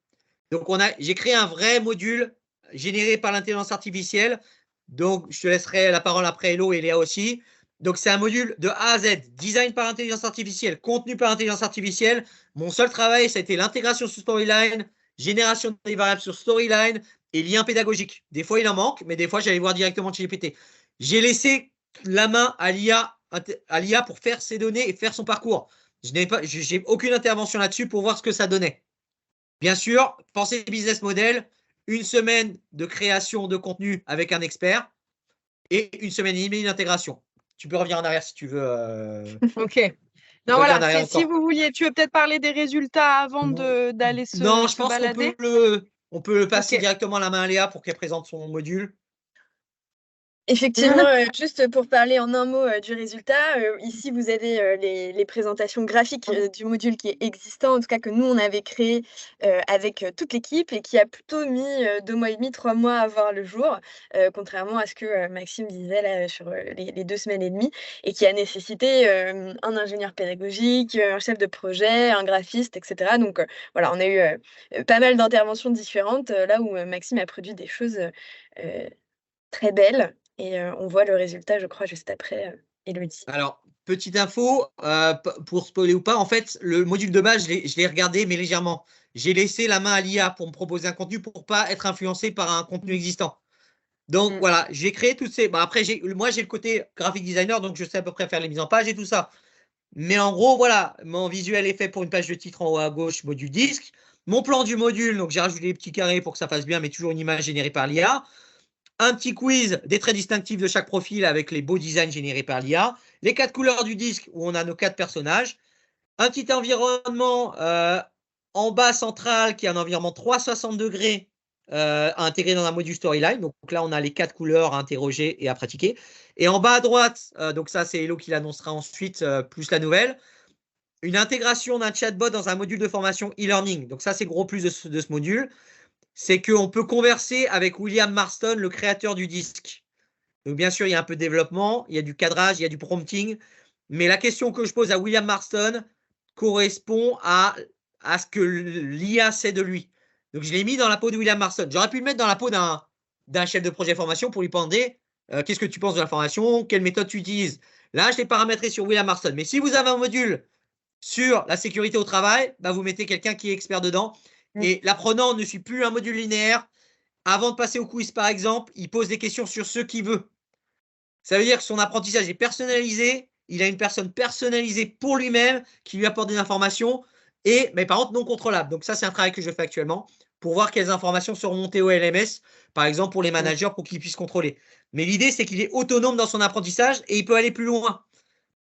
Donc j'ai créé un vrai module généré par l'intelligence artificielle. Donc je te laisserai la parole après Hello et Léa aussi. Donc c'est un module de A à Z, design par intelligence artificielle, contenu par intelligence artificielle. Mon seul travail, ça a été l'intégration sur Storyline, génération des variables sur Storyline et lien pédagogique. Des fois, il en manque, mais des fois, j'allais voir directement chez GPT. J'ai laissé la main à l'IA pour faire ses données et faire son parcours. Je n'ai aucune intervention là-dessus pour voir ce que ça donnait. Bien sûr, pensez business model, 1 semaine de création de contenu avec un expert et 1 semaine et demie d'intégration. Tu peux revenir en arrière si tu veux.
Ok. Non, voilà, si vous vouliez, tu veux peut-être parler des résultats avant d'aller
Non, je
se
pense qu'on
balader.
peut le passer
Ok.
directement la main à Léa pour qu'elle présente son module.
Effectivement, juste pour parler en un mot du résultat, ici vous avez les présentations graphiques du module qui est existant, en tout cas que nous on avait créé avec toute l'équipe et qui a plutôt mis 2 mois et demi, 3 mois à voir le jour, contrairement à ce que Maxime disait là sur les 2 semaines et demie, et qui a nécessité un ingénieur pédagogique, un chef de projet, un graphiste, etc. Donc voilà, on a eu pas mal d'interventions différentes là où Maxime a produit des choses très belles. Et on voit le résultat, je crois, juste après, Élodie.
Alors, petite info, pour spoiler ou pas, en fait, le module de base, je l'ai regardé, mais légèrement. J'ai laissé la main à l'IA pour me proposer un contenu pour ne pas être influencé par un contenu existant. Donc voilà, j'ai créé toutes ces. Bon, après, moi, j'ai le côté graphic designer, donc je sais à peu près faire les mises en page et tout ça. Mais en gros, voilà, mon visuel est fait pour une page de titre en haut à gauche, module disque. Mon plan du module, donc j'ai rajouté des petits carrés pour que ça fasse bien, mais toujours une image générée par l'IA. Un petit quiz des traits distinctifs de chaque profil avec les beaux designs générés par l'IA. Les 4 couleurs du disque où on a nos 4 personnages. Un petit environnement en bas central qui est un environnement 360 degrés intégré dans un module storyline. Donc là, on a les 4 couleurs à interroger et à pratiquer. Et en bas à droite, donc ça, c'est Hello qui l'annoncera ensuite, plus la nouvelle. Une intégration d'un chatbot dans un module de formation e-learning. Donc ça, c'est gros plus de ce module. C'est qu'on peut converser avec William Marston, le créateur du disque. Donc bien sûr, il y a un peu de développement, il y a du cadrage, il y a du prompting. Mais la question que je pose à William Marston correspond à ce que l'IA sait de lui. Donc je l'ai mis dans la peau de William Marston. J'aurais pu le mettre dans la peau d'un chef de projet formation pour lui demander qu'est-ce que tu penses de la formation, quelle méthode tu utilises. Là, je l'ai paramétré sur William Marston. Mais si vous avez un module sur la sécurité au travail, bah, vous mettez quelqu'un qui est expert dedans. Et l'apprenant ne suit plus un module linéaire. Avant de passer au quiz, par exemple, il pose des questions sur ce qu'il veut. Ça veut dire que son apprentissage est personnalisé. Il a une personne personnalisée pour lui-même qui lui apporte des informations, mais par contre non contrôlables. Donc ça, c'est un travail que je fais actuellement pour voir quelles informations sont remontées au LMS, par exemple pour les managers, pour qu'ils puissent contrôler. Mais l'idée, c'est qu'il est autonome dans son apprentissage et il peut aller plus loin.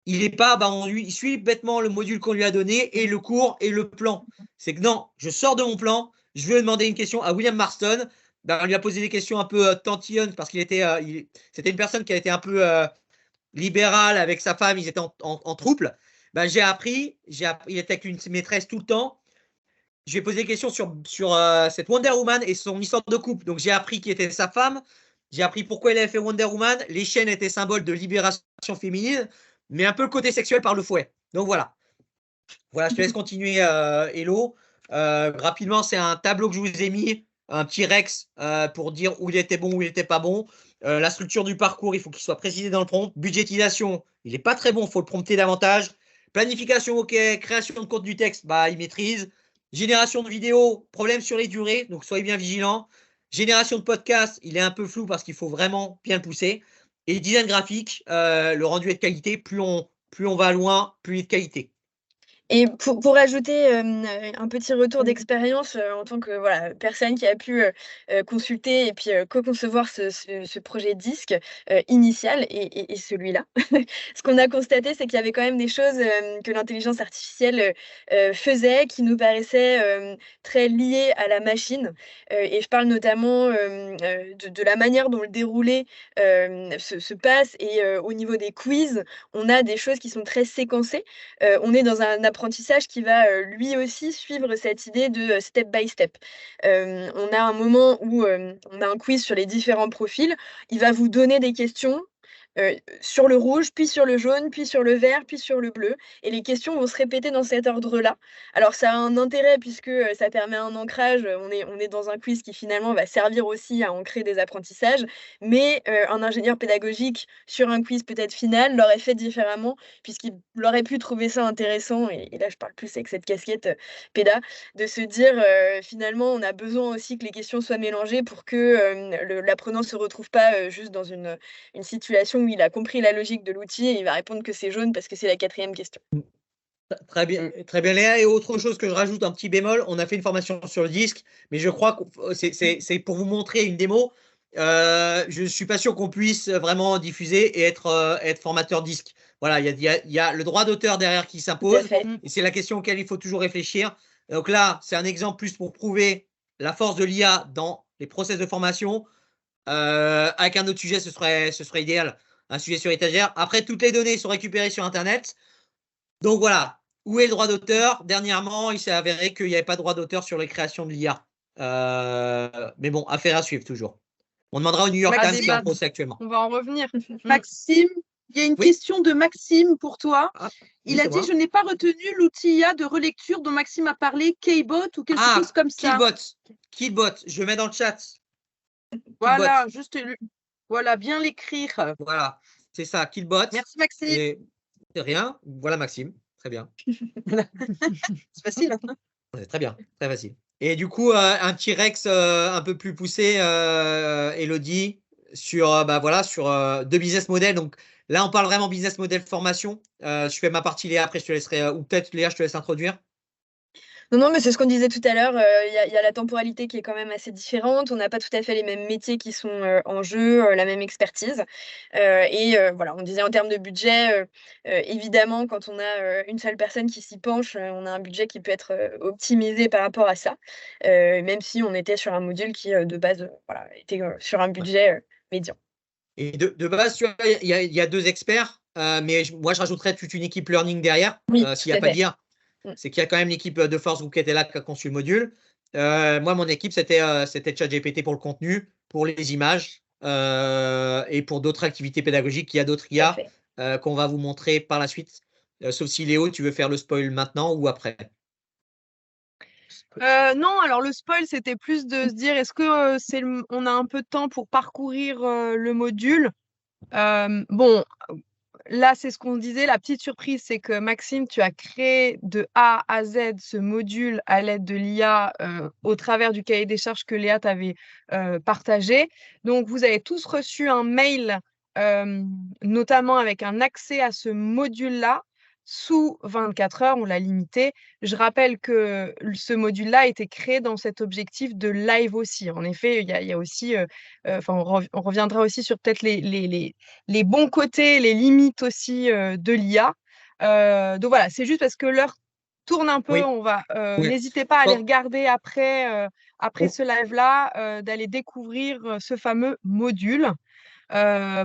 Il n'est pas, il suit bêtement le module qu'on lui a donné et le cours et le plan. C'est que non, je sors de mon plan, je vais demander une question à William Marston. On lui a posé des questions un peu tantillonnes parce c'était une personne qui a été un peu libérale avec sa femme, ils étaient en trouble. J'ai appris, il était avec une maîtresse tout le temps. Je lui ai posé des questions sur cette Wonder Woman et son histoire de couple. Donc j'ai appris qui était sa femme, j'ai appris pourquoi elle avait fait Wonder Woman. Les chaînes étaient symboles de libération féminine, mais un peu le côté sexuel par le fouet. Donc voilà. Voilà, je te laisse continuer, Hello. Rapidement, c'est un tableau que je vous ai mis, un petit Rex pour dire où il était bon, où il n'était pas bon. La structure du parcours, il faut qu'il soit précisé dans le prompt. Budgétisation, il n'est pas très bon, il faut le prompter davantage. Planification, ok. Création de contenu texte, il maîtrise. Génération de vidéos, problème sur les durées, donc soyez bien vigilants. Génération de podcast, il est un peu flou parce qu'il faut vraiment bien le pousser. Et design graphique, le rendu est de qualité. Plus on va loin, plus il est de qualité.
Et pour ajouter un petit retour d'expérience en tant que personne qui a pu consulter et puis co-concevoir ce projet disque initial et celui-là, ce qu'on a constaté, c'est qu'il y avait quand même des choses que l'intelligence artificielle faisait qui nous paraissaient très liées à la machine. Et je parle notamment de la manière dont le déroulé se passe. Et au niveau des quiz, on a des choses qui sont très séquencées. On est dans un apprentissage qui va lui aussi suivre cette idée de step by step. On a un moment où on a un quiz sur les différents profils. Il va vous donner des questions sur le rouge, puis sur le jaune, puis sur le vert, puis sur le bleu. Et les questions vont se répéter dans cet ordre-là. Alors ça a un intérêt puisque ça permet un ancrage. On est dans un quiz qui finalement va servir aussi à ancrer des apprentissages. Mais un ingénieur pédagogique sur un quiz peut-être final l'aurait fait différemment puisqu'il aurait pu trouver ça intéressant. Et là, je parle plus avec cette casquette péda, de se dire finalement, on a besoin aussi que les questions soient mélangées pour que l'apprenant ne se retrouve pas juste dans une situation où il a compris la logique de l'outil et il va répondre que c'est jaune parce que c'est la 4e question.
Très bien, Léa. Et autre chose que je rajoute, un petit bémol, on a fait une formation sur le disque, mais je crois que c'est pour vous montrer une démo. Je ne suis pas sûr qu'on puisse vraiment diffuser et être formateur disque. Voilà, il y a le droit d'auteur derrière qui
Tout à
s'impose,
fait.
et c'est la question auquel il faut toujours réfléchir. Donc là, c'est un exemple plus pour prouver la force de l'IA dans les process de formation. Avec un autre sujet, ce serait idéal, un sujet sur étagère. Après, toutes les données sont récupérées sur Internet. Donc voilà, où est le droit d'auteur? Dernièrement, il s'est avéré qu'il n'y avait pas de droit d'auteur sur les créations de l'IA. Mais bon, affaire à suivre toujours. On demandera au New York Times qui est en procès actuellement.
On va en revenir.
Maxime, il y a une
Oui.
question de Maxime pour toi.
Ah,
Il a dit, je n'ai pas retenu l'outil IA de relecture dont Maxime a parlé, Kbot ou quelque chose comme ça.
Killbot, je mets dans le chat.
Voilà, juste voilà, bien l'écrire.
Voilà, c'est ça, Killbot.
Merci Maxime.
Et de rien, voilà Maxime, très bien.
C'est facile. Hein.
Ouais, très bien, très facile. Et du coup, un petit Rex un peu plus poussé, Elodie, sur, sur deux business models. Donc là, on parle vraiment business model formation. Je fais ma partie Léa, après je te laisserai, ou peut-être Léa, je te laisse introduire.
Non, mais c'est ce qu'on disait tout à l'heure. Il y a la temporalité qui est quand même assez différente. On n'a pas tout à fait les mêmes métiers qui sont en jeu, la même expertise. Voilà, on disait en termes de budget, évidemment, quand on a une seule personne qui s'y penche, on a un budget qui peut être optimisé par rapport à ça, même si on était sur un module qui, de base, voilà, était sur un budget médian.
Et de base, tu vois, il y a deux experts, mais moi, je rajouterais toute une équipe learning derrière,
Oui,
s'il n'y a
tout
pas
à
de lien. C'est qu'il y a quand même l'équipe de Force Group qui était là, qui a conçu le module. Moi, mon équipe, c'était ChatGPT pour le contenu, pour les images et pour d'autres activités pédagogiques. Il y a d'autres IA qu'on va vous montrer par la suite. Sauf si Léo, tu veux faire le spoil maintenant ou après.
Non, alors le spoil, c'était plus de se dire, est-ce que on a un peu de temps pour parcourir le module? Bon, là, c'est ce qu'on disait. La petite surprise, c'est que Maxime, tu as créé de A à Z ce module à l'aide de l'IA au travers du cahier des charges que Léa t'avait partagé. Donc, vous avez tous reçu un mail, notamment avec un accès à ce module-là sous 24 heures. On l'a limité. Je rappelle que ce module-là a été créé dans cet objectif de live aussi. En effet, il y a aussi, on reviendra aussi sur peut-être les bons côtés, les limites aussi de l'IA. Donc voilà, c'est juste parce que l'heure tourne un peu.
Oui.
N'hésitez pas à aller
Bon.
regarder après ce live-là, d'aller découvrir ce fameux module.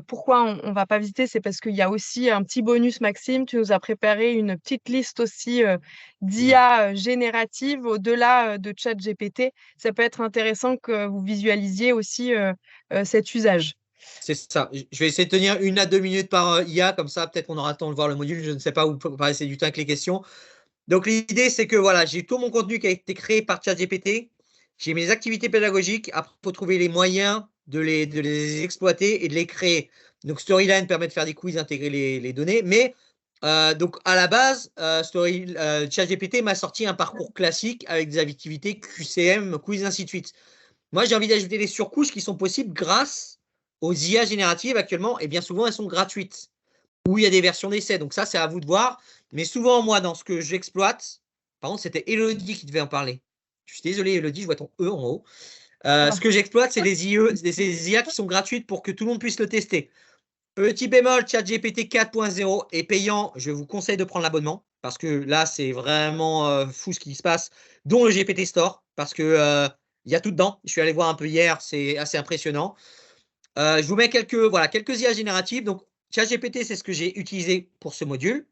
Pourquoi on ne va pas visiter? C'est parce qu'il y a aussi un petit bonus, Maxime. Tu nous as préparé une petite liste aussi d'IA générative au-delà de ChatGPT. Ça peut être intéressant que vous visualisiez aussi cet usage.
C'est ça. Je vais essayer de tenir 1 à 2 minutes par IA, comme ça, peut-être qu'on aura le temps de voir le module. Je ne sais pas où on va passer du temps avec les questions. Donc, l'idée, c'est que voilà, j'ai tout mon contenu qui a été créé par ChatGPT. J'ai mes activités pédagogiques. Après, il faut trouver les moyens de les exploiter et de les créer. Donc, Storyline permet de faire des quiz, intégrer les données. Mais, donc, à la base, ChatGPT m'a sorti un parcours classique avec des activités QCM, quiz, ainsi de suite. Moi, j'ai envie d'ajouter des surcouches qui sont possibles grâce aux IA génératives actuellement. Et bien souvent, elles sont gratuites. Ou il y a des versions d'essai. Donc, ça, c'est à vous de voir. Mais souvent, moi, dans ce que j'exploite, par contre, c'était Elodie qui devait en parler. Je suis désolé, Elodie, je vois ton E en haut. Ce que j'exploite, c'est des IA qui sont gratuites pour que tout le monde puisse le tester. Petit bémol, ChatGPT 4.0 est payant. Je vous conseille de prendre l'abonnement parce que là, c'est vraiment fou ce qui se passe, dont le GPT Store parce que il y a tout dedans. Je suis allé voir un peu hier, c'est assez impressionnant. Je vous mets quelques IA génératives. Donc, ChatGPT, c'est ce que j'ai utilisé pour ce module.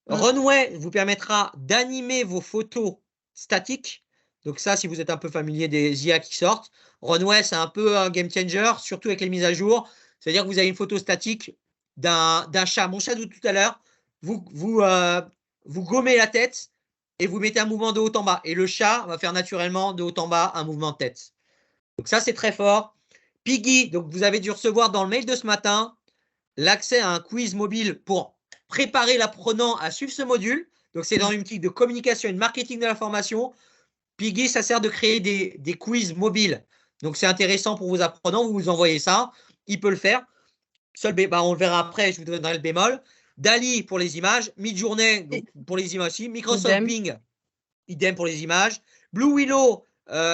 Runway vous permettra d'animer vos photos statiques. Donc ça, si vous êtes un peu familier des IA qui sortent, Runway, c'est un peu un game changer, surtout avec les mises à jour. C'est-à-dire que vous avez une photo statique d'un chat. Mon chat de tout à l'heure, vous gommez la tête et vous mettez un mouvement de haut en bas. Et le chat va faire naturellement de haut en bas un mouvement de tête. Donc ça, c'est très fort. Piggy, donc vous avez dû recevoir dans le mail de ce matin l'accès à un quiz mobile pour préparer l'apprenant à suivre ce module. Donc, c'est dans une petite de communication et de marketing de l'information. Piggy, ça sert de créer des quiz mobiles. Donc, c'est intéressant pour vos apprenants. Vous envoyez ça. Il peut le faire. On le verra après. Je vous donnerai le bémol. DALL-E pour les images, Midjourney donc, pour les images aussi, Microsoft
Idem.
Bing, idem pour les images, Blue Willow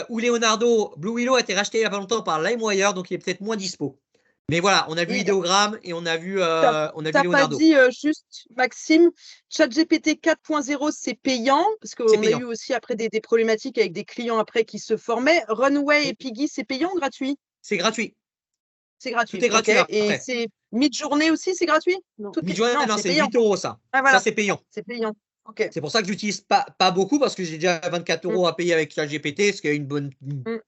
ou Leonardo. Blue Willow a été racheté il n'y a pas longtemps par LimeWire, donc il est peut-être moins dispo. Mais voilà, on a vu
Et-
Ideogram et on a vu
T'as pas
Leonardo.
dit juste, Maxime, ChatGPT 4.0, c'est payant, parce qu'on a
payant.
eu aussi après des problématiques avec des clients après qui se formaient. Runway et Piggy, c'est payant ou gratuit?
C'est gratuit.
C'est gratuit.
Tout est gratuit
ok. Et
après.
c'est Midjourney aussi, c'est gratuit? Tout est-
Midjourney, non,
c'est
c'est
payant.
8 € ça.
Ah, voilà.
Ça, c'est payant.
C'est payant. Ok.
C'est pour ça que j'utilise pas beaucoup parce que j'ai déjà 24 € à payer avec ChatGPT, ce qui est une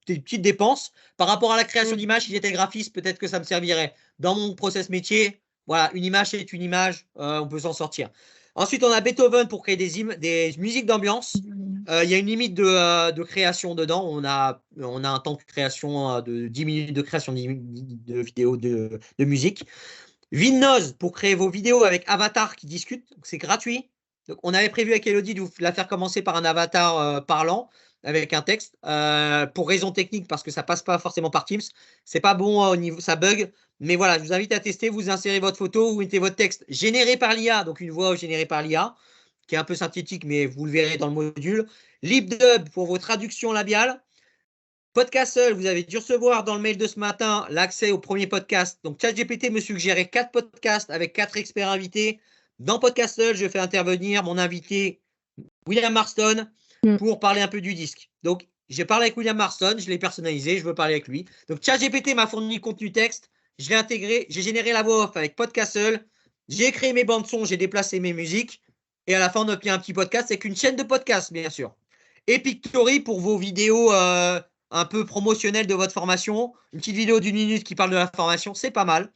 petite dépense. Par rapport à la création d'images, si j'étais graphiste, peut-être que ça me servirait. Dans mon process métier, voilà, une image c'est une image, on peut s'en sortir. Ensuite, on a Beethoven pour créer des musiques d'ambiance. Il y a une limite de création dedans. On a un temps de création de 10 minutes de création de vidéos de musique. Vinnoz pour créer vos vidéos avec avatar qui discute, c'est gratuit. Donc, on avait prévu avec Elodie de vous la faire commencer par un avatar parlant avec un texte. Pour raison technique, parce que ça passe pas forcément par Teams, c'est pas bon au niveau, ça bug. Mais voilà, je vous invite à tester. Vous insérez votre photo, vous mettez votre texte généré par l'IA, donc une voix générée par l'IA, qui est un peu synthétique, mais vous le verrez dans le module. LipDub pour vos traductions labiales. Podcastle, vous avez dû recevoir dans le mail de ce matin l'accès au premier podcast. Donc, ChatGPT me suggérait 4 podcasts avec 4 experts invités. Dans Podcastle, je fais intervenir mon invité William Marston pour parler un peu du disque. Donc, j'ai parlé avec William Marston, je l'ai personnalisé, je veux parler avec lui. Donc, ChatGPT m'a fourni le contenu texte, je l'ai intégré, j'ai généré la voix off avec Podcastle, j'ai créé mes bandes son, j'ai déplacé mes musiques, et à la fin, on obtient un petit podcast avec une chaîne de podcast, bien sûr. Et Pictory pour vos vidéos un peu promotionnelles de votre formation. Une petite vidéo d'1 minute qui parle de la formation, c'est pas mal.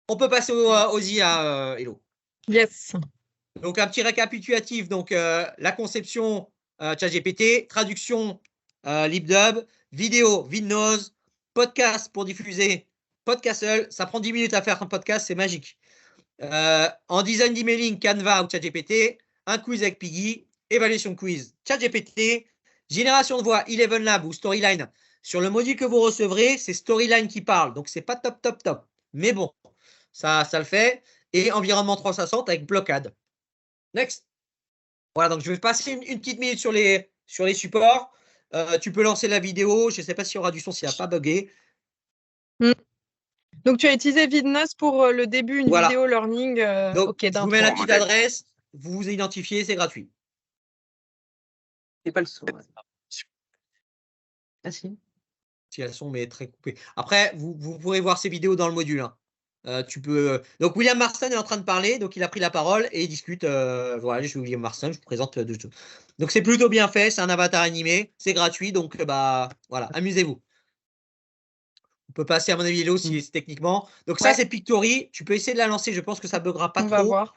On peut passer aux IA, Hello.
Yes.
Donc, un petit récapitulatif. Donc, la conception ChatGPT, traduction LipDub, vidéo Vinnoz, podcast pour diffuser Podcastle. Ça prend 10 minutes à faire un podcast, c'est magique. En design d'emailing, Canva ou ChatGPT, un quiz avec Piggy, évaluation quiz ChatGPT, génération de voix Eleven Lab ou Storyline. Sur le module que vous recevrez, c'est Storyline qui parle, donc c'est pas top. Mais bon, ça le fait. Et environnement 360 avec Blockade. Next. Voilà, donc je vais passer une petite minute sur les supports. Tu peux lancer la vidéo. Je ne sais pas s'il y aura du son, s'il n'y a pas bugué.
Donc, tu as utilisé Vidnos pour le début, une
Voilà.
vidéo learning.
Donc,
Ok,
je vous mets la petite adresse. Vous vous identifiez, c'est gratuit.
C'est pas le son. Ouais. Ah si.
Si elles sont, mais très coupées. Après, vous pourrez voir ces vidéos dans le module. Hein. Tu peux. Donc, William Marston est en train de parler, donc il a pris la parole et il discute. Voilà, je suis William Marston, je vous présente de tout. Donc, c'est plutôt bien fait, c'est un avatar animé, c'est gratuit, donc voilà, amusez-vous. On peut passer à mon avis, Hello, si c'est techniquement. Donc, ça, c'est Pictory. Tu peux essayer de la lancer, je pense que ça ne buggera pas
On
trop.
va voir.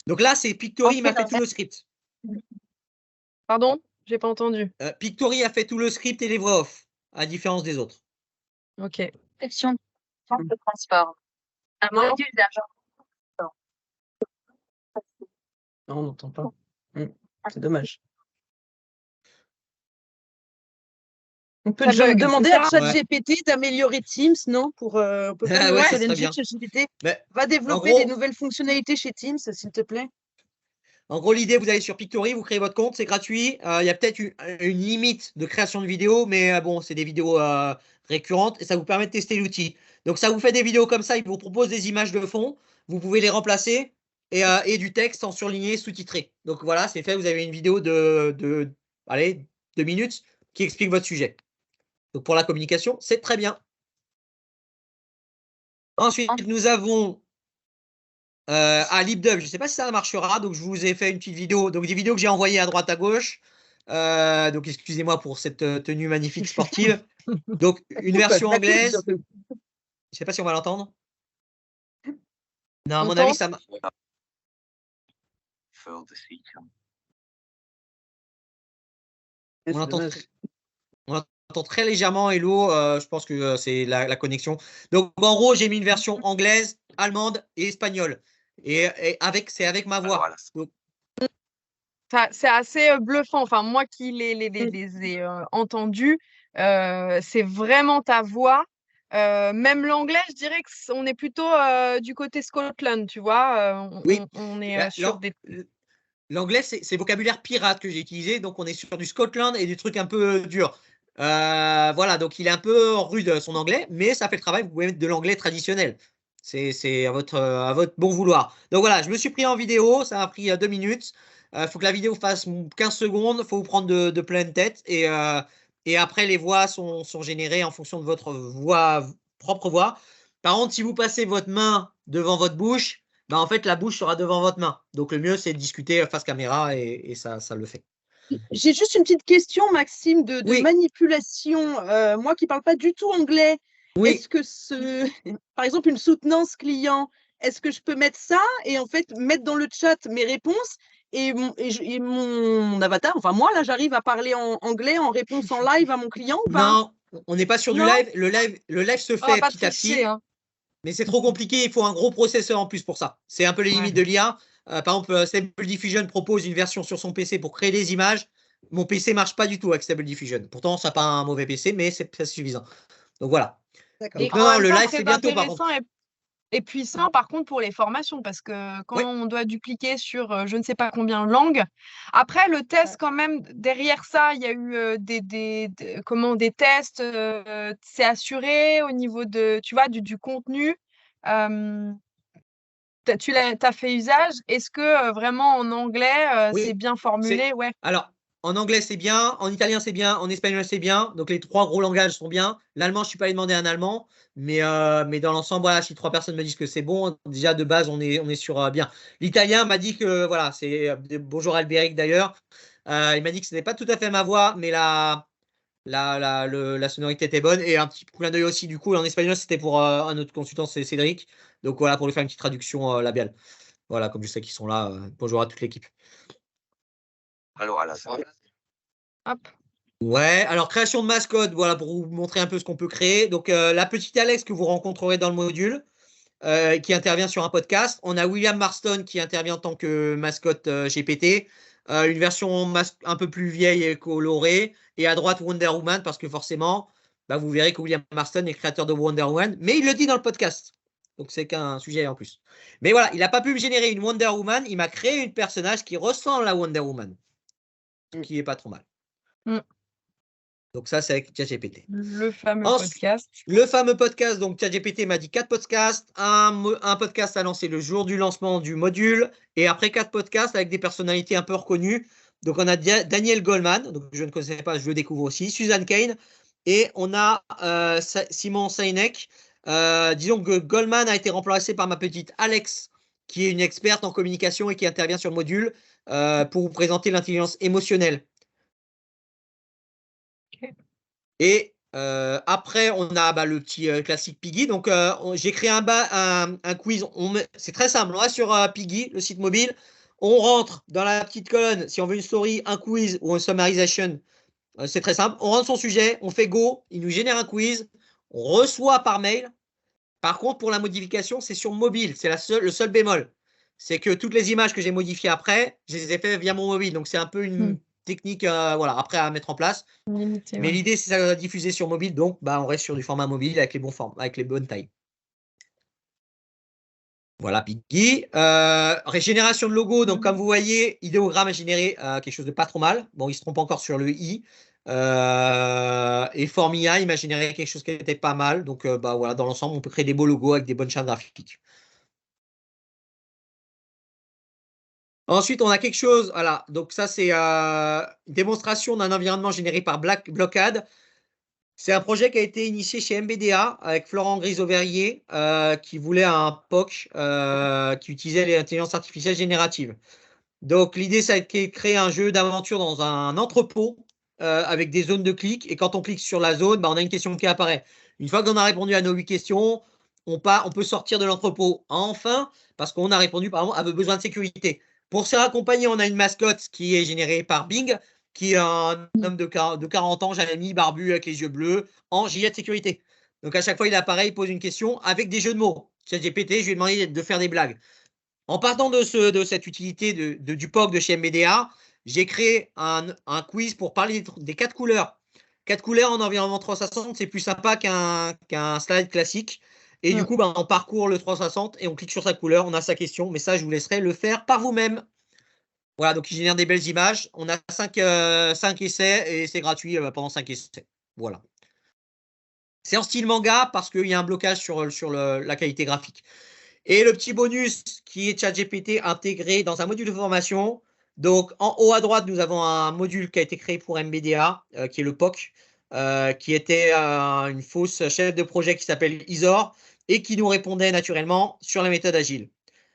Donc là, c'est Pictory, il m'a fait tout le script.
Pardon? J'ai pas entendu.
Pictory a fait tout le script et les voix off, à différence des autres.
Ok.
Section de transport. Un module d'argent.
Non, on n'entend pas. C'est dommage. On peut
Ça bug,
demander
c'est
à
ça?
ChatGPT d'améliorer Teams, non? On peut
Ah
pas
ouais, ça
challenger
serait bien.
ChatGPT.
Mais,
Va développer
en gros-
des nouvelles fonctionnalités chez Teams, s'il te plaît.
En gros, l'idée, vous allez sur Pictory, vous créez votre compte, c'est gratuit. Il y a peut-être une limite de création de vidéos, mais bon, c'est des vidéos récurrentes et ça vous permet de tester l'outil. Donc, ça vous fait des vidéos comme ça, il vous propose des images de fond, vous pouvez les remplacer et du texte en surligné, sous-titré. Donc, voilà, c'est fait, vous avez une vidéo de 2 minutes qui explique votre sujet. Donc, pour la communication, c'est très bien. Ensuite, nous avons LipDub, je ne sais pas si ça marchera, donc je vous ai fait une petite vidéo, donc des vidéos que j'ai envoyées à droite à gauche. Donc excusez-moi pour cette tenue magnifique sportive. Donc une version anglaise. Je ne sais pas si on va l'entendre. Non, à mon avis, ça marche. On entend très légèrement Hello, je pense que c'est la connexion. Donc en gros, j'ai mis une version anglaise, allemande et espagnole. Et c'est avec ma voix. Donc,
C'est assez bluffant. Enfin, moi qui les ai entendus, c'est vraiment ta voix Même l'anglais, je dirais qu'on est plutôt du côté Scotland, tu vois.
Oui.
On est
Là,
sur des.
L'anglais, c'est vocabulaire pirate que j'ai utilisé, donc on est sur du Scotland et des trucs un peu durs. Voilà, donc il est un peu rude son anglais, mais ça fait le travail. Vous pouvez mettre de l'anglais traditionnel. C'est à votre bon vouloir. Donc voilà, je me suis pris en vidéo, ça m'a pris 2 minutes. Il faut que la vidéo fasse 15 secondes, il faut vous prendre de pleine tête. Et après, les voix sont générées en fonction de votre propre voix. Par contre, si vous passez votre main devant votre bouche, bah, en fait, la bouche sera devant votre main. Donc, le mieux, c'est de discuter face caméra et ça le fait.
J'ai juste une petite question, Maxime, de
Oui.
manipulation. Moi qui ne parle pas du tout anglais,
Oui,
est-ce que par exemple, une soutenance client, est-ce que je peux mettre ça et en fait mettre dans le chat mes réponses et mon avatar, enfin moi, là, j'arrive à parler en anglais en réponse en live à mon client ou pas?
non, on n'est pas sur du
Non.
live. Le live se
On va
fait
pas
petit à
tricher,
petit,
hein.
mais c'est trop compliqué. Il faut un gros processeur en plus pour ça. C'est un peu les
Ouais.
limites de l'IA. Par exemple, Stable Diffusion propose une version sur son PC pour créer des images. Mon PC marche pas du tout avec Stable Diffusion. Pourtant, ça n'a pas un mauvais PC, mais c'est suffisant. Donc voilà.
D'accord.
Et
Donc
en
non,
même
le
temps,
live, c'est
très
bientôt par contre.
intéressant et puissant, par contre, pour les formations, parce que quand
Oui.
on doit dupliquer sur je ne sais pas combien de langues, après, le test, quand même, derrière ça, il y a eu des tests, c'est assuré au niveau de, tu vois, du contenu. T'as fait usage. Est-ce que vraiment en anglais, c'est
Oui,
bien formulé? Ouais.
alors, en anglais, c'est bien, en italien, c'est bien, en espagnol, c'est bien. Donc, les 3 gros langages sont bien. L'allemand, je ne suis pas allé demander un allemand, mais dans l'ensemble, voilà, si 3 personnes me disent que c'est bon, déjà de base, on est sur bien. L'italien m'a dit que, voilà, c'est bonjour Albéric d'ailleurs. Il m'a dit que ce n'est pas tout à fait ma voix, mais la sonorité était bonne. Et un petit clin d'œil aussi, du coup, en espagnol, c'était pour un autre consultant, c'est Cédric. Donc, voilà, pour lui faire une petite traduction labiale. Voilà, comme je sais qu'ils sont là, bonjour à toute l'équipe.
Alors, à la fin.
Hop.
Ouais, alors création de mascotte, voilà, pour vous montrer un peu ce qu'on peut créer. Donc, la petite Alex que vous rencontrerez dans le module, qui intervient sur un podcast. On a William Marston qui intervient en tant que mascotte GPT. Une version un peu plus vieille et colorée. Et à droite, Wonder Woman, parce que forcément, bah, vous verrez que William Marston est créateur de Wonder Woman, mais il le dit dans le podcast. Donc, c'est qu'un sujet en plus. Mais voilà, il n'a pas pu me générer une Wonder Woman. Il m'a créé un personnage qui ressemble à Wonder Woman, ce qui est pas trop mal. Donc ça, c'est avec ChatGPT.
Le fameux
Ensuite,
podcast.
le fameux podcast, donc ChatGPT m'a dit 4 podcasts. Un podcast à lancer le jour du lancement du module. Et après 4 podcasts avec des personnalités un peu reconnues. Donc on a Daniel Goleman, donc je ne connaissais pas, je le découvre aussi. Suzanne Kane. Et on a Simon Sinek. Disons que Goleman a été remplacé par ma petite Alex, qui est une experte en communication et qui intervient sur le module pour vous présenter l'intelligence émotionnelle. Et après, on a le petit classique Piggy. Donc, j'ai créé un quiz. C'est très simple. On va sur Piggy, le site mobile. On rentre dans la petite colonne, si on veut une story, un quiz ou une summarisation. C'est très simple. On rentre son sujet, on fait go. Il nous génère un quiz. On reçoit par mail. Par contre, pour la modification, c'est sur mobile. C'est le seul bémol. C'est que toutes les images que j'ai modifiées après, je les ai fait via mon mobile. Donc, c'est un peu une technique voilà, après à mettre en place.
Limité,
Mais
ouais.
l'idée, c'est ça diffuser sur mobile, donc on reste sur du format mobile avec les bonnes tailles. Voilà, Piggy. Régénération de logo, donc comme vous voyez, idéogramme a généré quelque chose de pas trop mal. Bon, il se trompe encore sur le i. Et Formia, il m'a généré quelque chose qui était pas mal. Donc voilà, dans l'ensemble, on peut créer des beaux logos avec des bonnes chartes graphiques. Ensuite, on a quelque chose, voilà, donc ça c'est une démonstration d'un environnement généré par Blockade. C'est un projet qui a été initié chez MBDA avec Florent Grisoverrier qui voulait un POC qui utilisait l'intelligence artificielle générative. Donc l'idée, c'est de créer un jeu d'aventure dans un entrepôt avec des zones de clic. Et quand on clique sur la zone, on a une question qui apparaît. Une fois qu'on a répondu à nos 8 questions, on peut sortir de l'entrepôt enfin parce qu'on a répondu par exemple à besoin de sécurité. Pour se raccompagner, on a une mascotte qui est générée par Bing, qui est un homme de 40 ans, j'avais mis barbu avec les yeux bleus, en gilet de sécurité. Donc à chaque fois, il apparaît, il pose une question avec des jeux de mots. ChatGPT, je lui ai demandé de faire des blagues. En partant de cette utilité du POC de chez MBDA, j'ai créé un quiz pour parler des 4 couleurs. 4 couleurs en environnement 360, c'est plus sympa qu'un slide classique. Et du coup, on parcourt le 360 et on clique sur sa couleur, on a sa question. Mais ça, je vous laisserai le faire par vous-même. Voilà, donc il génère des belles images. On a 5 essais et c'est gratuit pendant 5 essais. Voilà. C'est en style manga parce qu'il y a un blocage sur la qualité graphique. Et le petit bonus qui est ChatGPT intégré dans un module de formation. Donc en haut à droite, nous avons un module qui a été créé pour MBDA, qui est le POC, qui était une fausse chef de projet qui s'appelle Isor et qui nous répondait naturellement sur la méthode agile.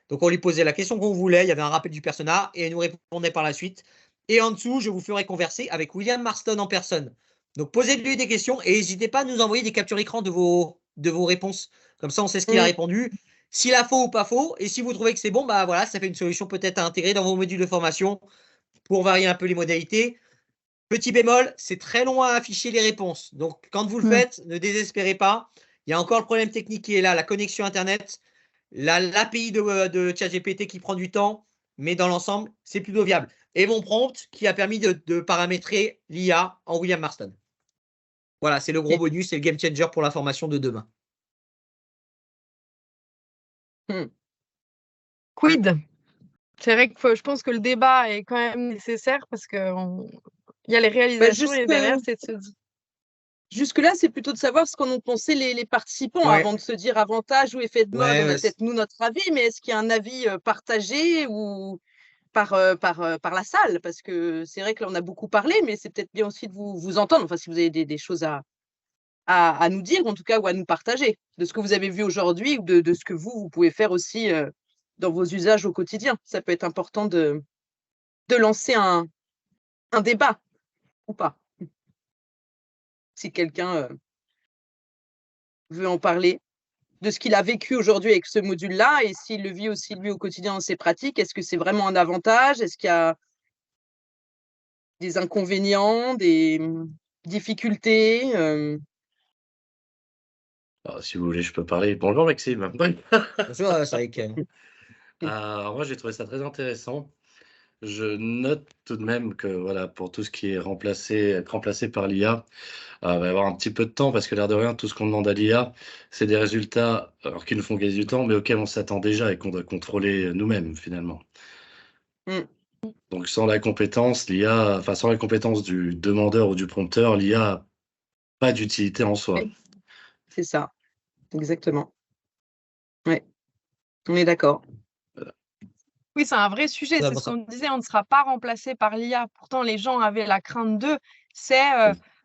Donc on lui posait la question qu'on voulait, il y avait un rappel du persona et elle nous répondait par la suite. Et en dessous, je vous ferai converser avec William Marston en personne. Donc posez-lui des questions et n'hésitez pas à nous envoyer des captures écran de vos réponses. Comme ça, on sait ce qu'il a répondu. S'il a faux ou pas faux, et si vous trouvez que c'est bon, bah voilà, ça fait une solution peut-être à intégrer dans vos modules de formation pour varier un peu les modalités. Petit bémol, c'est très long à afficher les réponses. Donc quand vous le faites, ne désespérez pas. Il y a encore le problème technique qui est là, la connexion Internet, l'API de ChatGPT qui prend du temps, mais dans l'ensemble, c'est plutôt viable. Et mon prompt qui a permis de paramétrer l'IA en William Marston. Voilà, c'est le gros bonus, c'est le game changer pour la formation de demain.
Quid? C'est vrai que je pense que le débat est quand même nécessaire parce qu'il y a les réalisations et derrière, c'est de se dire.
Jusque-là, c'est plutôt de savoir ce qu'en ont pensé les participants avant de se dire avantage ou effet de mode. On a peut-être nous notre avis, mais est-ce qu'il y a un avis partagé ou par la salle? Parce que c'est vrai que là, on a beaucoup parlé, mais c'est peut-être bien aussi de vous entendre. Enfin, si vous avez des choses à nous dire, en tout cas, ou à nous partager de ce que vous avez vu aujourd'hui ou de ce que vous pouvez faire aussi dans vos usages au quotidien. Ça peut être important de lancer un débat ou pas. Si quelqu'un veut en parler, de ce qu'il a vécu aujourd'hui avec ce module-là et s'il le vit aussi lui au quotidien dans ses pratiques, est-ce que c'est vraiment un avantage? Est-ce qu'il y a des inconvénients, des difficultés?
Alors, si vous voulez, je peux parler. Bonjour Maxime.
Bonjour, c'est avec.
Alors, moi, j'ai trouvé ça très intéressant. Je note tout de même que voilà, pour tout ce qui est être remplacé par l'IA, il va y avoir un petit peu de temps parce que l'air de rien, tout ce qu'on demande à l'IA, c'est des résultats alors qui nous font gagner du temps, mais auxquels on s'attend déjà et qu'on doit contrôler nous-mêmes finalement. Donc sans la compétence, l'IA, enfin sans la compétence du demandeur ou du prompteur, l'IA n'a pas d'utilité en soi.
C'est ça, exactement. Oui, on est d'accord.
Oui, c'est un vrai sujet. C'est ce qu'on disait, on ne sera pas remplacé par l'IA. Pourtant, les gens avaient la crainte d'eux.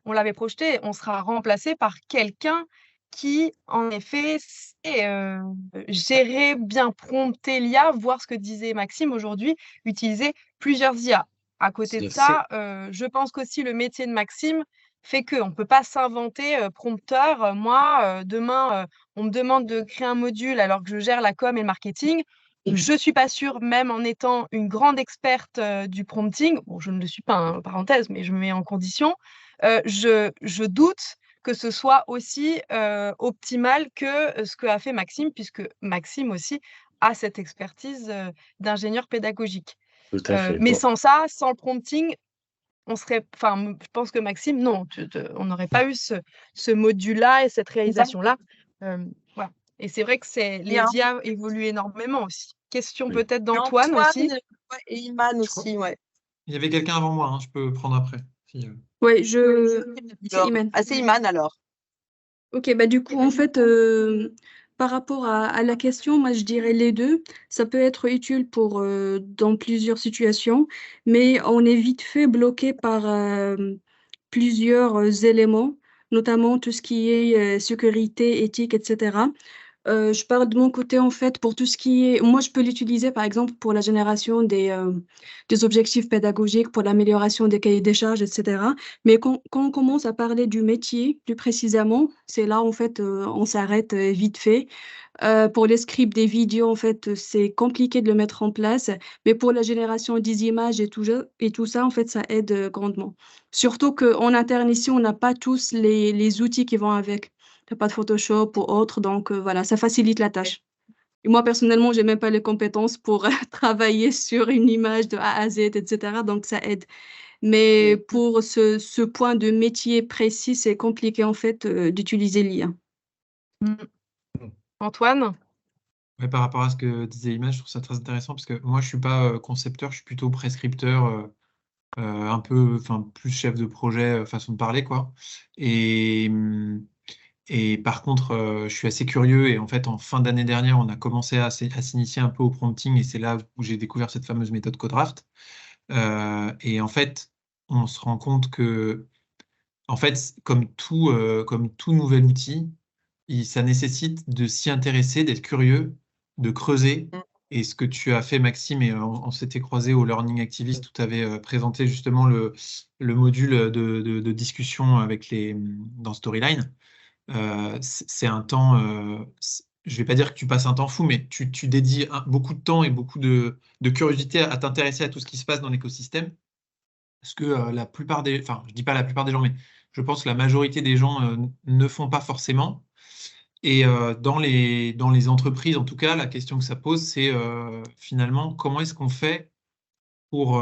On l'avait projeté, on sera remplacé par quelqu'un qui, en effet, sait gérer, bien prompter l'IA, voir ce que disait Maxime aujourd'hui, utiliser plusieurs IA. À côté de ça, je pense qu'aussi le métier de Maxime fait qu'on ne peut pas s'inventer prompteur. Moi, demain, on me demande de créer un module alors que je gère la com et le marketing. Je ne suis pas sûre, même en étant une grande experte du prompting, bon, je ne le suis pas, hein, parenthèse, mais je me mets en condition, je doute que ce soit aussi optimal que ce qu'a fait Maxime, puisque Maxime aussi a cette expertise d'ingénieur pédagogique.
Tout à fait.
Mais sans ça, sans le prompting, je pense que Maxime, non, on n'aurait pas eu ce module-là et cette réalisation-là. Voilà. Et c'est vrai que les IA évoluent énormément aussi. Question peut-être d'Antoine aussi.
Et Iman aussi, ouais.
Il y avait quelqu'un avant moi, hein, je peux prendre après.
Oui, c'est Iman.
Ah, c'est Iman alors.
Ok, bah du coup, en fait, par rapport à la question, moi je dirais les deux. Ça peut être utile pour dans plusieurs situations, mais on est vite fait bloqué par plusieurs éléments, notamment tout ce qui est sécurité, éthique, etc. Je parle de mon côté, en fait, pour tout ce qui est... Moi, je peux l'utiliser, par exemple, pour la génération des objectifs pédagogiques, pour l'amélioration des cahiers des charges, etc. Mais quand on commence à parler du métier, plus précisément, c'est là, en fait, on s'arrête vite fait. Pour les scripts des vidéos, en fait, c'est compliqué de le mettre en place. Mais pour la génération des images et tout ça, en fait, ça aide grandement. Surtout qu'en interne, ici, on n'a pas tous les outils qui vont avec. Pas de Photoshop ou autre, donc voilà, ça facilite la tâche. Et moi, personnellement, j'ai même pas les compétences pour travailler sur une image de A à Z, etc. Donc, ça aide. Mais pour ce point de métier précis, c'est compliqué, en fait, d'utiliser l'IA.
Antoine?
Ouais, par rapport à ce que disait Image, je trouve ça très intéressant parce que moi, je suis pas concepteur, je suis plutôt prescripteur, un peu, enfin, plus chef de projet, façon de parler, quoi. Et, et par contre, je suis assez curieux et en fait, en fin d'année dernière, on a commencé à s'initier un peu au prompting et c'est là où j'ai découvert cette fameuse méthode Codraft. Et en fait, on se rend compte que, en fait, comme tout nouvel outil, ça nécessite de s'y intéresser, d'être curieux, de creuser. Et ce que tu as fait, Maxime, et on s'était croisé au Learning Activist où tu avais présenté justement le module de discussion avec dans Storyline. C'est un temps, je vais pas dire que tu passes un temps fou, mais tu dédies beaucoup de temps et beaucoup de curiosité à t'intéresser à tout ce qui se passe dans l'écosystème. Parce que la plupart enfin, je dis pas la plupart des gens, mais je pense que la majorité des gens ne font pas forcément. Et dans les entreprises, en tout cas, la question que ça pose, c'est finalement comment est-ce qu'on fait pour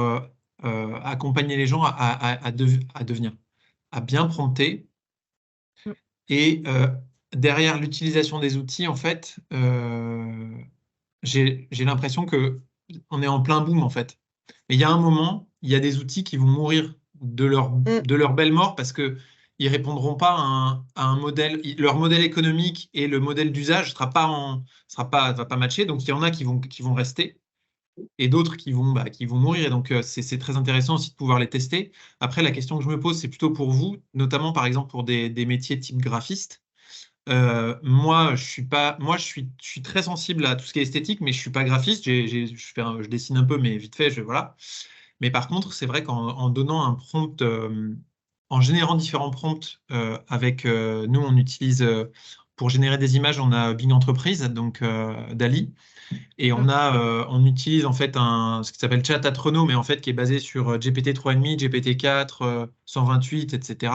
accompagner les gens à devenir, à bien prompter. Et derrière l'utilisation des outils, en fait, j'ai l'impression qu'on est en plein boom, en fait. Mais il y a un moment, il y a des outils qui vont mourir de leur belle mort parce que ils répondront pas à un modèle, leur modèle économique et le modèle d'usage va pas matcher. Donc il y en a qui vont rester et d'autres qui vont mourir. Et donc c'est très intéressant aussi de pouvoir les tester. Après, la question que je me pose, c'est plutôt pour vous, notamment par exemple pour des métiers type graphiste. Moi, je suis très sensible à tout ce qui est esthétique, mais je suis pas graphiste. Je dessine un peu, mais vite fait, voilà. Mais par contre, c'est vrai qu'en donnant un prompt, en générant différents prompts, nous, on utilise pour générer des images, on a Bing Entreprise, donc DALL-E, et on utilise en fait ce qui s'appelle Chat Atrono, mais en fait qui est basé sur GPT 3.5, GPT 4, 128, etc.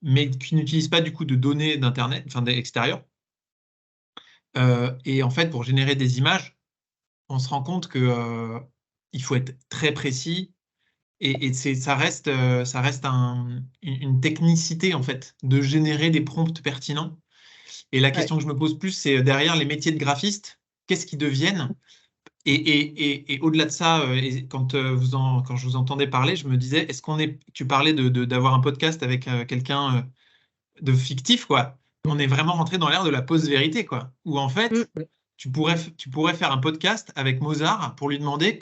Mais qui n'utilise pas du coup de données d'Internet, enfin extérieures. Et en fait, pour générer des images, on se rend compte que il faut être très précis et ça reste une technicité en fait de générer des prompts pertinents. Et la question que je me pose plus, c'est derrière les métiers de graphiste, qu'est-ce qu'ils deviennent? Et au-delà de ça, quand je vous entendais parler, je me disais, tu parlais d'avoir un podcast avec quelqu'un de fictif, quoi. On est vraiment rentré dans l'ère de la post-vérité, quoi. Où en fait, tu pourrais faire un podcast avec Mozart pour lui demander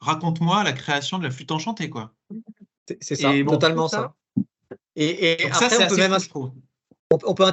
raconte-moi la création de la flûte enchantée, quoi.
C'est ça, totalement ça. Et
donc
après,
ça,
on peut même
fou,
on peut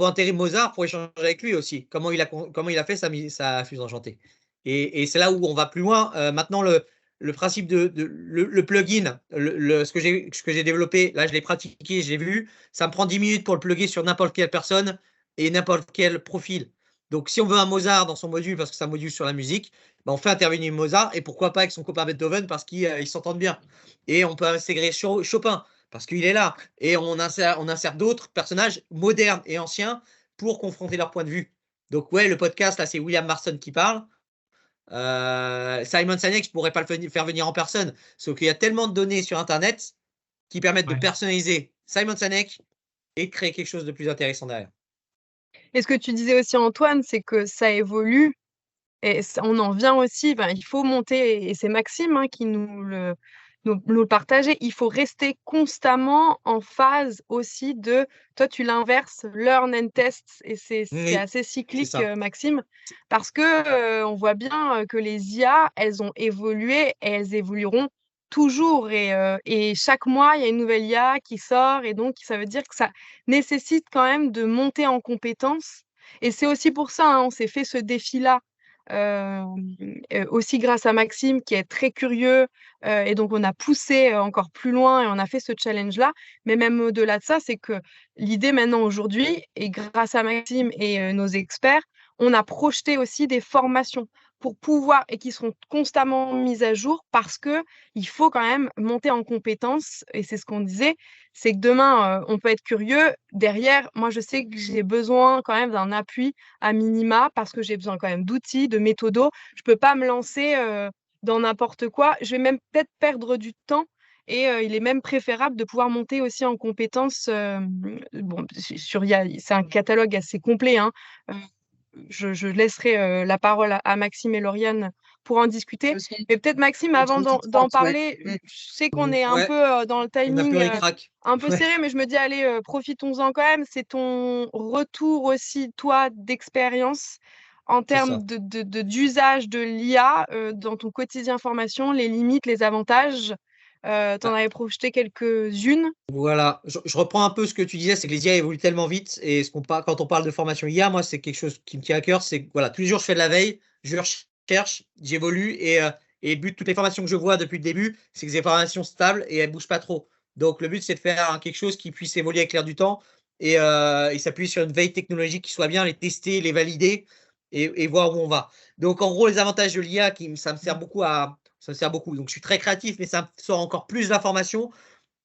intégrer Mozart pour échanger avec lui aussi. Comment il a fait sa flûte enchantée. Et c'est là où on va plus loin. Maintenant, le principe le plugin, ce que j'ai développé, là, je l'ai pratiqué, j'ai vu, ça me prend 10 minutes pour le plugger sur n'importe quelle personne et n'importe quel profil. Donc, si on veut un Mozart dans son module, parce que c'est un module sur la musique, ben, on fait intervenir Mozart et pourquoi pas avec son copain Beethoven parce qu'ils s'entendent bien. Et on peut intégrer Chopin parce qu'il est là. Et on insère d'autres personnages modernes et anciens pour confronter leur point de vue. Donc, ouais, le podcast, là, c'est William Marston qui parle. Simon Sinek, je ne pourrais pas le faire venir en personne. Sauf qu'il y a tellement de données sur Internet qui permettent de personnaliser Simon Sinek et de créer quelque chose de plus intéressant derrière.
Et ce que tu disais aussi, Antoine, c'est que ça évolue et on en vient aussi, il faut monter, et c'est Maxime qui nous le partageait, il faut rester constamment en phase aussi toi tu l'inverses, learn and test, et c'est assez cyclique, Maxime, parce que on voit bien que les IA, elles ont évolué et elles évolueront toujours, et chaque mois, il y a une nouvelle IA qui sort, et donc ça veut dire que ça nécessite quand même de monter en compétences, et c'est aussi pour ça, on s'est fait ce défi-là, aussi grâce à Maxime qui est très curieux, et donc on a poussé encore plus loin et on a fait ce challenge-là. Mais même au-delà de ça, c'est que l'idée maintenant aujourd'hui, et grâce à Maxime et nos experts, on a projeté aussi des formations pour pouvoir et qui seront constamment mises à jour parce que il faut quand même monter en compétences et c'est ce qu'on disait, c'est que demain, on peut être curieux. Derrière, moi, je sais que j'ai besoin quand même d'un appui à minima parce que j'ai besoin quand même d'outils, de méthodos. Je peux pas me lancer, dans n'importe quoi. Je vais même peut-être perdre du temps et il est même préférable de pouvoir monter aussi en compétences, bon, c'est un catalogue assez complet, hein, je laisserai la parole à Maxime et Lauriane pour en discuter.
Aussi,
Mais peut-être Maxime,
entre
avant
8 et
d'en
30, ouais.
parler,
Mm.
je sais qu'on est un
Ouais,
peu dans le
on a
timing
plus ric-rac.
un peu
Ouais,
serré, mais je me dis, allez, profitons-en quand même. C'est ton retour aussi, toi, d'expérience en
c'est
termes
ça.
d'usage de l'IA dans ton quotidien formation, les limites, les avantages. T'en
Ah,
avais projeté quelques-unes.
voilà, je reprends un peu ce que tu disais, c'est que les IA évoluent tellement vite et quand on parle de formation IA, moi, c'est quelque chose qui me tient à cœur. C'est que voilà, tous les jours, je fais de la veille, je recherche, j'évolue et le but de toutes les formations que je vois depuis le début, c'est que c'est des formations stables et elles ne bougent pas trop. Donc, le but, c'est de faire quelque chose qui puisse évoluer avec l'air du temps et s'appuyer sur une veille technologique qui soit bien, les tester, les valider et voir où on va. Donc, en gros, les avantages de l'IA, ça me sert beaucoup ça me sert beaucoup. Donc, je suis très créatif, mais ça me sort encore plus d'informations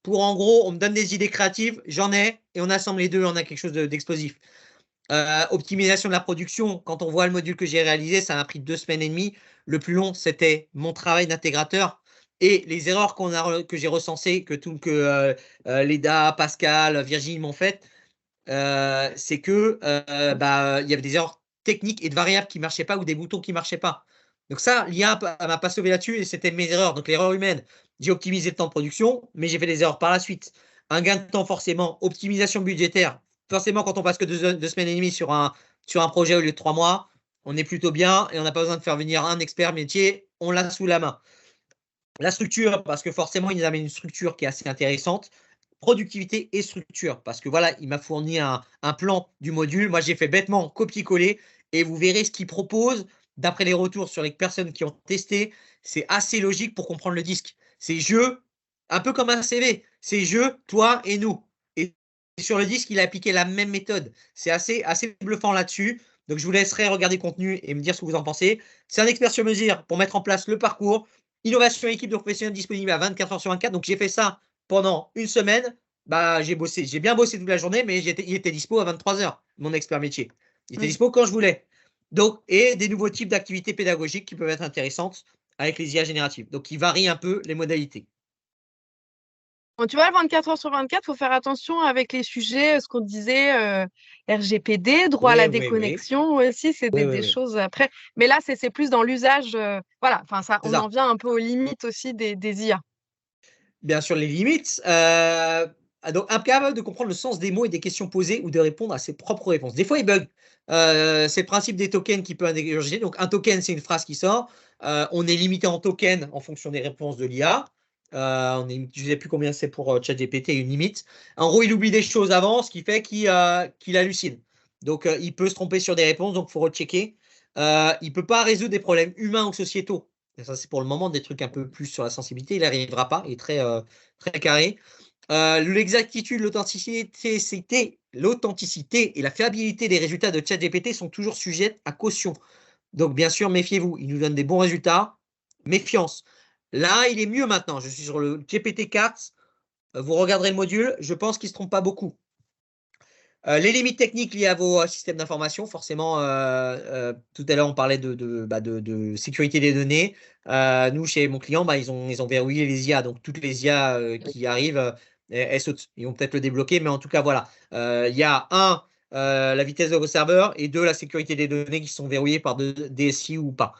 pour en gros, on me donne des idées créatives, j'en ai, et on assemble les deux, on a quelque chose d'explosif. Optimisation de la production, quand on voit le module que j'ai réalisé, ça m'a pris 2 semaines et demie. Le plus long, c'était mon travail d'intégrateur et les erreurs que j'ai recensées, que Leda, Pascal, Virginie m'ont faites, c'est que il y avait des erreurs techniques et de variables qui ne marchaient pas ou des boutons qui ne marchaient pas. Donc ça, l'IA ne m'a pas sauvé là-dessus et c'était mes erreurs. Donc l'erreur humaine, j'ai optimisé le temps de production, mais j'ai fait des erreurs par la suite. Un gain de temps forcément, optimisation budgétaire. Forcément, quand on passe que 2 semaines et demie sur un projet au lieu de 3 mois, on est plutôt bien et on n'a pas besoin de faire venir un expert métier, on l'a sous la main. La structure, parce que forcément, il nous amène une structure qui est assez intéressante. Productivité et structure, parce que voilà, il m'a fourni un plan du module. Moi, j'ai fait bêtement copier-coller et vous verrez ce qu'il propose. D'après les retours sur les personnes qui ont testé, c'est assez logique pour comprendre le disque. C'est jeu, un peu comme un CV. C'est jeu, toi et nous. Et sur le disque, il a appliqué la même méthode. C'est assez bluffant là-dessus. Donc, je vous laisserai regarder le contenu et me dire ce que vous en pensez. C'est un expert sur mesure pour mettre en place le parcours. Innovation équipe de professionnels disponible à 24 heures sur 24. Donc, j'ai fait ça pendant une semaine. J'ai bien bossé toute la journée, mais il était dispo à 23 heures, mon expert métier. Il était dispo quand je voulais. Donc, et des nouveaux types d'activités pédagogiques qui peuvent être intéressantes avec les IA génératives. Donc, il varie un peu les modalités.
Bon, tu vois, 24 heures sur 24, il faut faire attention avec les sujets, ce qu'on disait, RGPD, droit à la
Oui, oui, oui.
déconnexion aussi, c'est
Oui, oui,
des
oui.
choses après. Mais là, c'est plus dans l'usage, voilà, enfin,
C'est
on en
ça.
vient un peu aux limites aussi des IA.
Bien sûr, les limites. Donc, incapable de comprendre le sens des mots et des questions posées ou de répondre à ses propres réponses. Des fois, il bug. C'est le principe des tokens qui peut ingurgiter. Donc, un token, c'est une phrase qui sort. On est limité en token en fonction des réponses de l'IA. Je ne sais plus combien c'est pour ChatGPT, une limite. En gros, il oublie des choses avant, ce qui fait qu'il hallucine. Donc, il peut se tromper sur des réponses, donc il faut rechecker. Il ne peut pas résoudre des problèmes humains ou sociétaux. Et ça, c'est pour le moment des trucs un peu plus sur la sensibilité. Il n'arrivera pas. Il est très carré. L'exactitude, l'authenticité et la fiabilité des résultats de ChatGPT sont toujours sujettes à caution. Donc, bien sûr, méfiez-vous. Il nous donne des bons résultats. Méfiance. Là, il est mieux maintenant. Je suis sur le GPT-4. Vous regarderez le module. Je pense qu'il ne se trompe pas beaucoup. Les limites techniques liées à vos systèmes d'information, forcément, tout à l'heure on parlait de sécurité des données. Nous, chez mon client, ils ont verrouillé les IA, donc toutes les IA qui arrivent, elles sautent. Ils vont peut-être le débloquer, mais en tout cas, voilà. Il y a la vitesse de vos serveurs et deux, la sécurité des données qui sont verrouillées par DSI ou pas.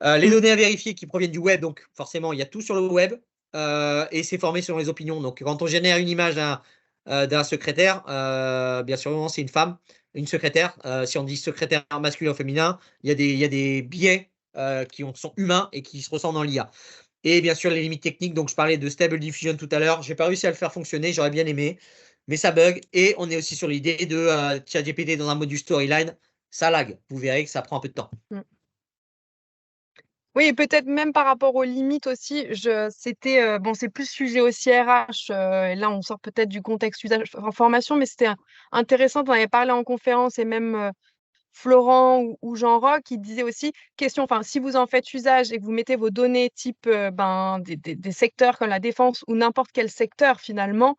Les données à vérifier qui proviennent du web, donc forcément, il y a tout sur le web et c'est formé selon les opinions. Donc, quand on génère une image d'un secrétaire, bien sûr, c'est une femme, une secrétaire. Si on dit secrétaire masculin ou féminin, il y a des biais qui sont humains et qui se ressentent dans l'IA. Et bien sûr, les limites techniques. Donc, je parlais de Stable Diffusion tout à l'heure. Je n'ai pas réussi à le faire fonctionner. J'aurais bien aimé, mais ça bug. Et on est aussi sur l'idée de ChatGPT dans un mode du storyline. Ça lag. Vous verrez que ça prend un peu de temps.
Oui, et peut-être même par rapport aux limites aussi, c'était bon, c'est plus sujet aussi RH. Et là, on sort peut-être du contexte usage formation, mais c'était intéressant. On avait parlé en conférence et même Florent ou Jean-Roch qui disaient aussi, si vous en faites usage et que vous mettez vos données type des secteurs comme la défense ou n'importe quel secteur finalement,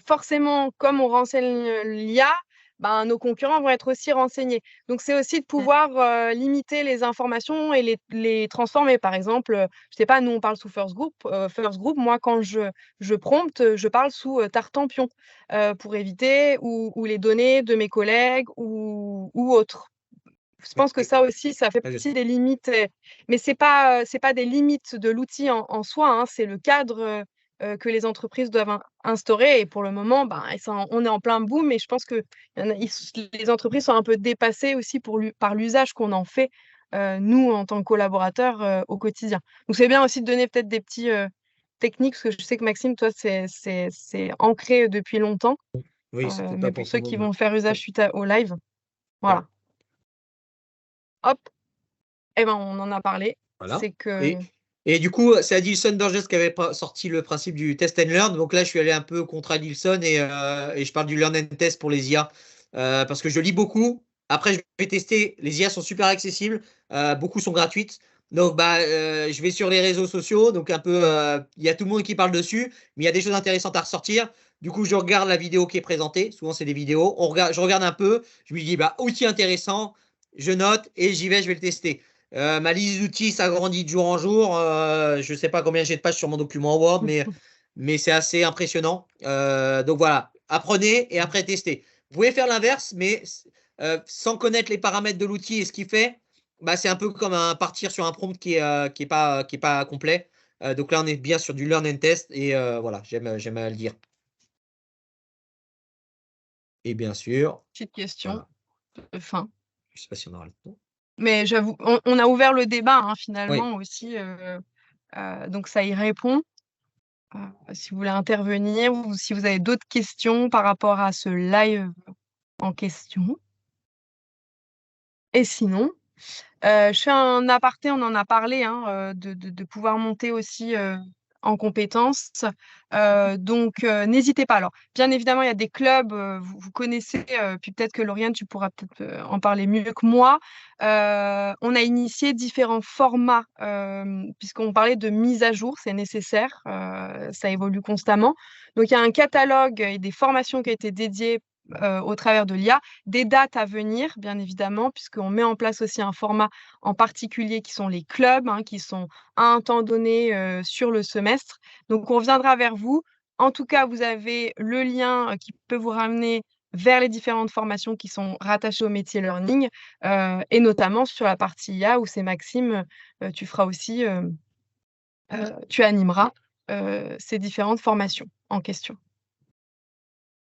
forcément, comme on renseigne l'IA, nos concurrents vont être aussi renseignés. Donc, c'est aussi de pouvoir limiter les informations et les transformer. Par exemple, je sais pas, nous, on parle sous First Group. First Group, moi, quand je prompte, je parle sous Tartampion pour éviter ou les données de mes collègues ou autres. Je pense que ça aussi, ça fait partie des limites. Mais c'est pas des limites de l'outil en soi, hein, c'est le cadre que les entreprises doivent instaurer. Et pour le moment, on est en plein boom. Et je pense que les entreprises sont un peu dépassées aussi par l'usage qu'on en fait, nous, en tant que collaborateurs, au quotidien. Donc, c'est bien aussi de donner peut-être des petits techniques, parce que je sais que Maxime, toi, c'est ancré depuis longtemps.
Oui, c'est peut-être
Mais
pas
pour
pour
ceux
tout le
qui
monde.
vont faire usage suite au live, voilà. Hop, on en a parlé.
Voilà.
C'est que
Et du coup, c'est Adilson Burgess qui avait sorti le principe du test and learn. Donc là, je suis allé un peu contre Adilson et je parle du learn and test pour les IA parce que je lis beaucoup. Après, je vais tester. Les IA sont super accessibles. Beaucoup sont gratuites. Donc, je vais sur les réseaux sociaux. Donc, un peu, il y a tout le monde qui parle dessus, mais il y a des choses intéressantes à ressortir. Du coup, je regarde la vidéo qui est présentée. Souvent, c'est des vidéos. Je regarde un peu. Je me dis, outil intéressant. Je note et j'y vais, je vais le tester. Ma liste d'outils s'agrandit de jour en jour. Je ne sais pas combien j'ai de pages sur mon document Word, mais c'est assez impressionnant. Donc voilà, apprenez et après testez. Vous pouvez faire l'inverse, mais sans connaître les paramètres de l'outil et ce qu'il fait, c'est un peu comme partir sur un prompt qui est pas complet. Donc là, on est bien sur du learn and test et voilà, j'aime à le dire. Et bien sûr,
petite question
voilà.
de fin.
Je ne sais pas si on aura le temps.
Mais j'avoue, on a ouvert le débat finalement aussi, donc ça y répond. Si vous voulez intervenir ou si vous avez d'autres questions par rapport à ce live en question. Et sinon, je fais un aparté, on en a parlé, de pouvoir monter aussi en compétences. Donc, n'hésitez pas. Alors, bien évidemment, il y a des clubs, vous connaissez, puis peut-être que Lauriane, tu pourras peut-être en parler mieux que moi. On a initié différents formats, puisqu'on parlait de mise à jour, c'est nécessaire, ça évolue constamment. Donc, il y a un catalogue et des formations qui ont été dédiées au travers de l'IA, des dates à venir, bien évidemment, puisqu'on met en place aussi un format en particulier qui sont les clubs, qui sont à un temps donné sur le semestre. Donc, on reviendra vers vous. En tout cas, vous avez le lien qui peut vous ramener vers les différentes formations qui sont rattachées au métier learning, et notamment sur la partie IA où c'est Maxime, tu feras aussi, tu animeras ces différentes formations en question.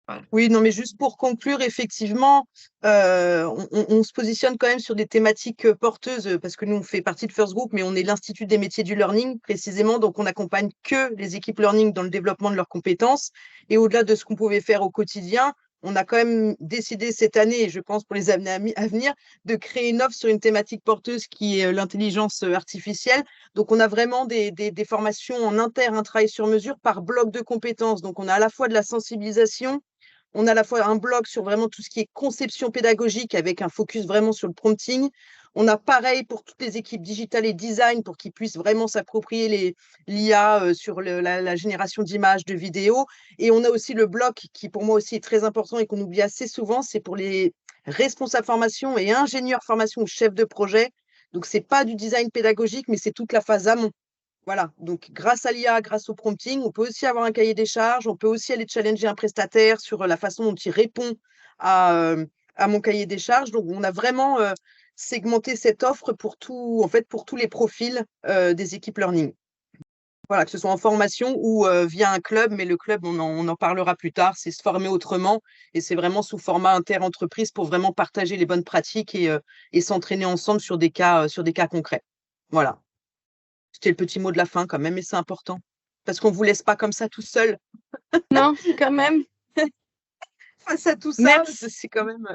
Voilà.
Oui, non, mais juste pour conclure, effectivement, on se positionne quand même sur des thématiques porteuses parce que nous, on fait partie de First Group, mais on est l'Institut des métiers du learning précisément. Donc, on n'accompagne que les équipes learning dans le développement de leurs compétences. Et au-delà de ce qu'on pouvait faire au quotidien, on a quand même décidé cette année, et je pense pour les années à venir, de créer une offre sur une thématique porteuse qui est l'intelligence artificielle. Donc, on a vraiment des formations en un travail sur mesure par bloc de compétences. Donc, on a à la fois de la sensibilisation, on a à la fois un bloc sur vraiment tout ce qui est conception pédagogique avec un focus vraiment sur le prompting. On a pareil pour toutes les équipes digitales et design pour qu'ils puissent vraiment s'approprier l'IA sur la génération d'images, de vidéos. Et on a aussi le bloc qui pour moi aussi est très important et qu'on oublie assez souvent, c'est pour les responsables formation et ingénieurs formation ou chefs de projet. Donc, ce n'est pas du design pédagogique, mais c'est toute la phase amont. Voilà, donc grâce à l'IA, grâce au prompting, on peut aussi avoir un cahier des charges, on peut aussi aller challenger un prestataire sur la façon dont il répond à mon cahier des charges. Donc, on a vraiment segmenté cette offre pour tous les profils des équipes learning. Voilà, que ce soit en formation ou via un club, mais le club, on en parlera plus tard, c'est se former autrement et c'est vraiment sous format inter-entreprise pour vraiment partager les bonnes pratiques et s'entraîner ensemble sur des cas concrets. Voilà. C'était le petit mot de la fin quand même, et c'est important. Parce qu'on ne vous laisse pas comme ça tout seul.
Non, quand même.
Face à tout ça, c'est quand même…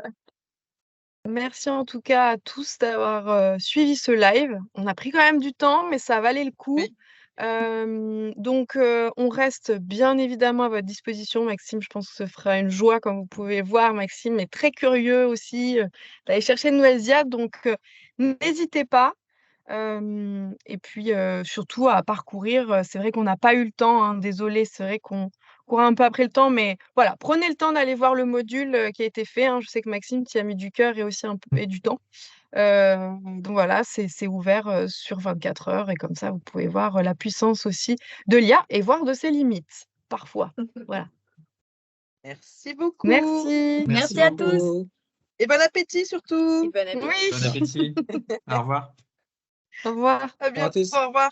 Merci en tout cas à tous d'avoir suivi ce live. On a pris quand même du temps, mais ça valait le coup.
Oui.
Donc, on reste bien évidemment à votre disposition, Maxime. Je pense que ce fera une joie, comme vous pouvez voir. Maxime est très curieux aussi d'aller chercher de nouvelles IA, donc n'hésitez pas. Et puis surtout à parcourir. C'est vrai qu'on n'a pas eu le temps, hein, désolé, c'est vrai qu'on court un peu après le temps, mais voilà, prenez le temps d'aller voir le module qui a été fait, hein. Je sais que Maxime t'y a mis du cœur et aussi un peu et du temps. Donc voilà, c'est ouvert sur 24 heures et comme ça, vous pouvez voir la puissance aussi de l'IA et voir de ses limites, parfois. Voilà.
Merci beaucoup.
Merci.
Merci à tous.
Et bon appétit surtout.
Et bon appétit.
Oui,
Bon appétit. Au revoir.
au revoir.
À
Au revoir à
bientôt.
tous.
Au revoir.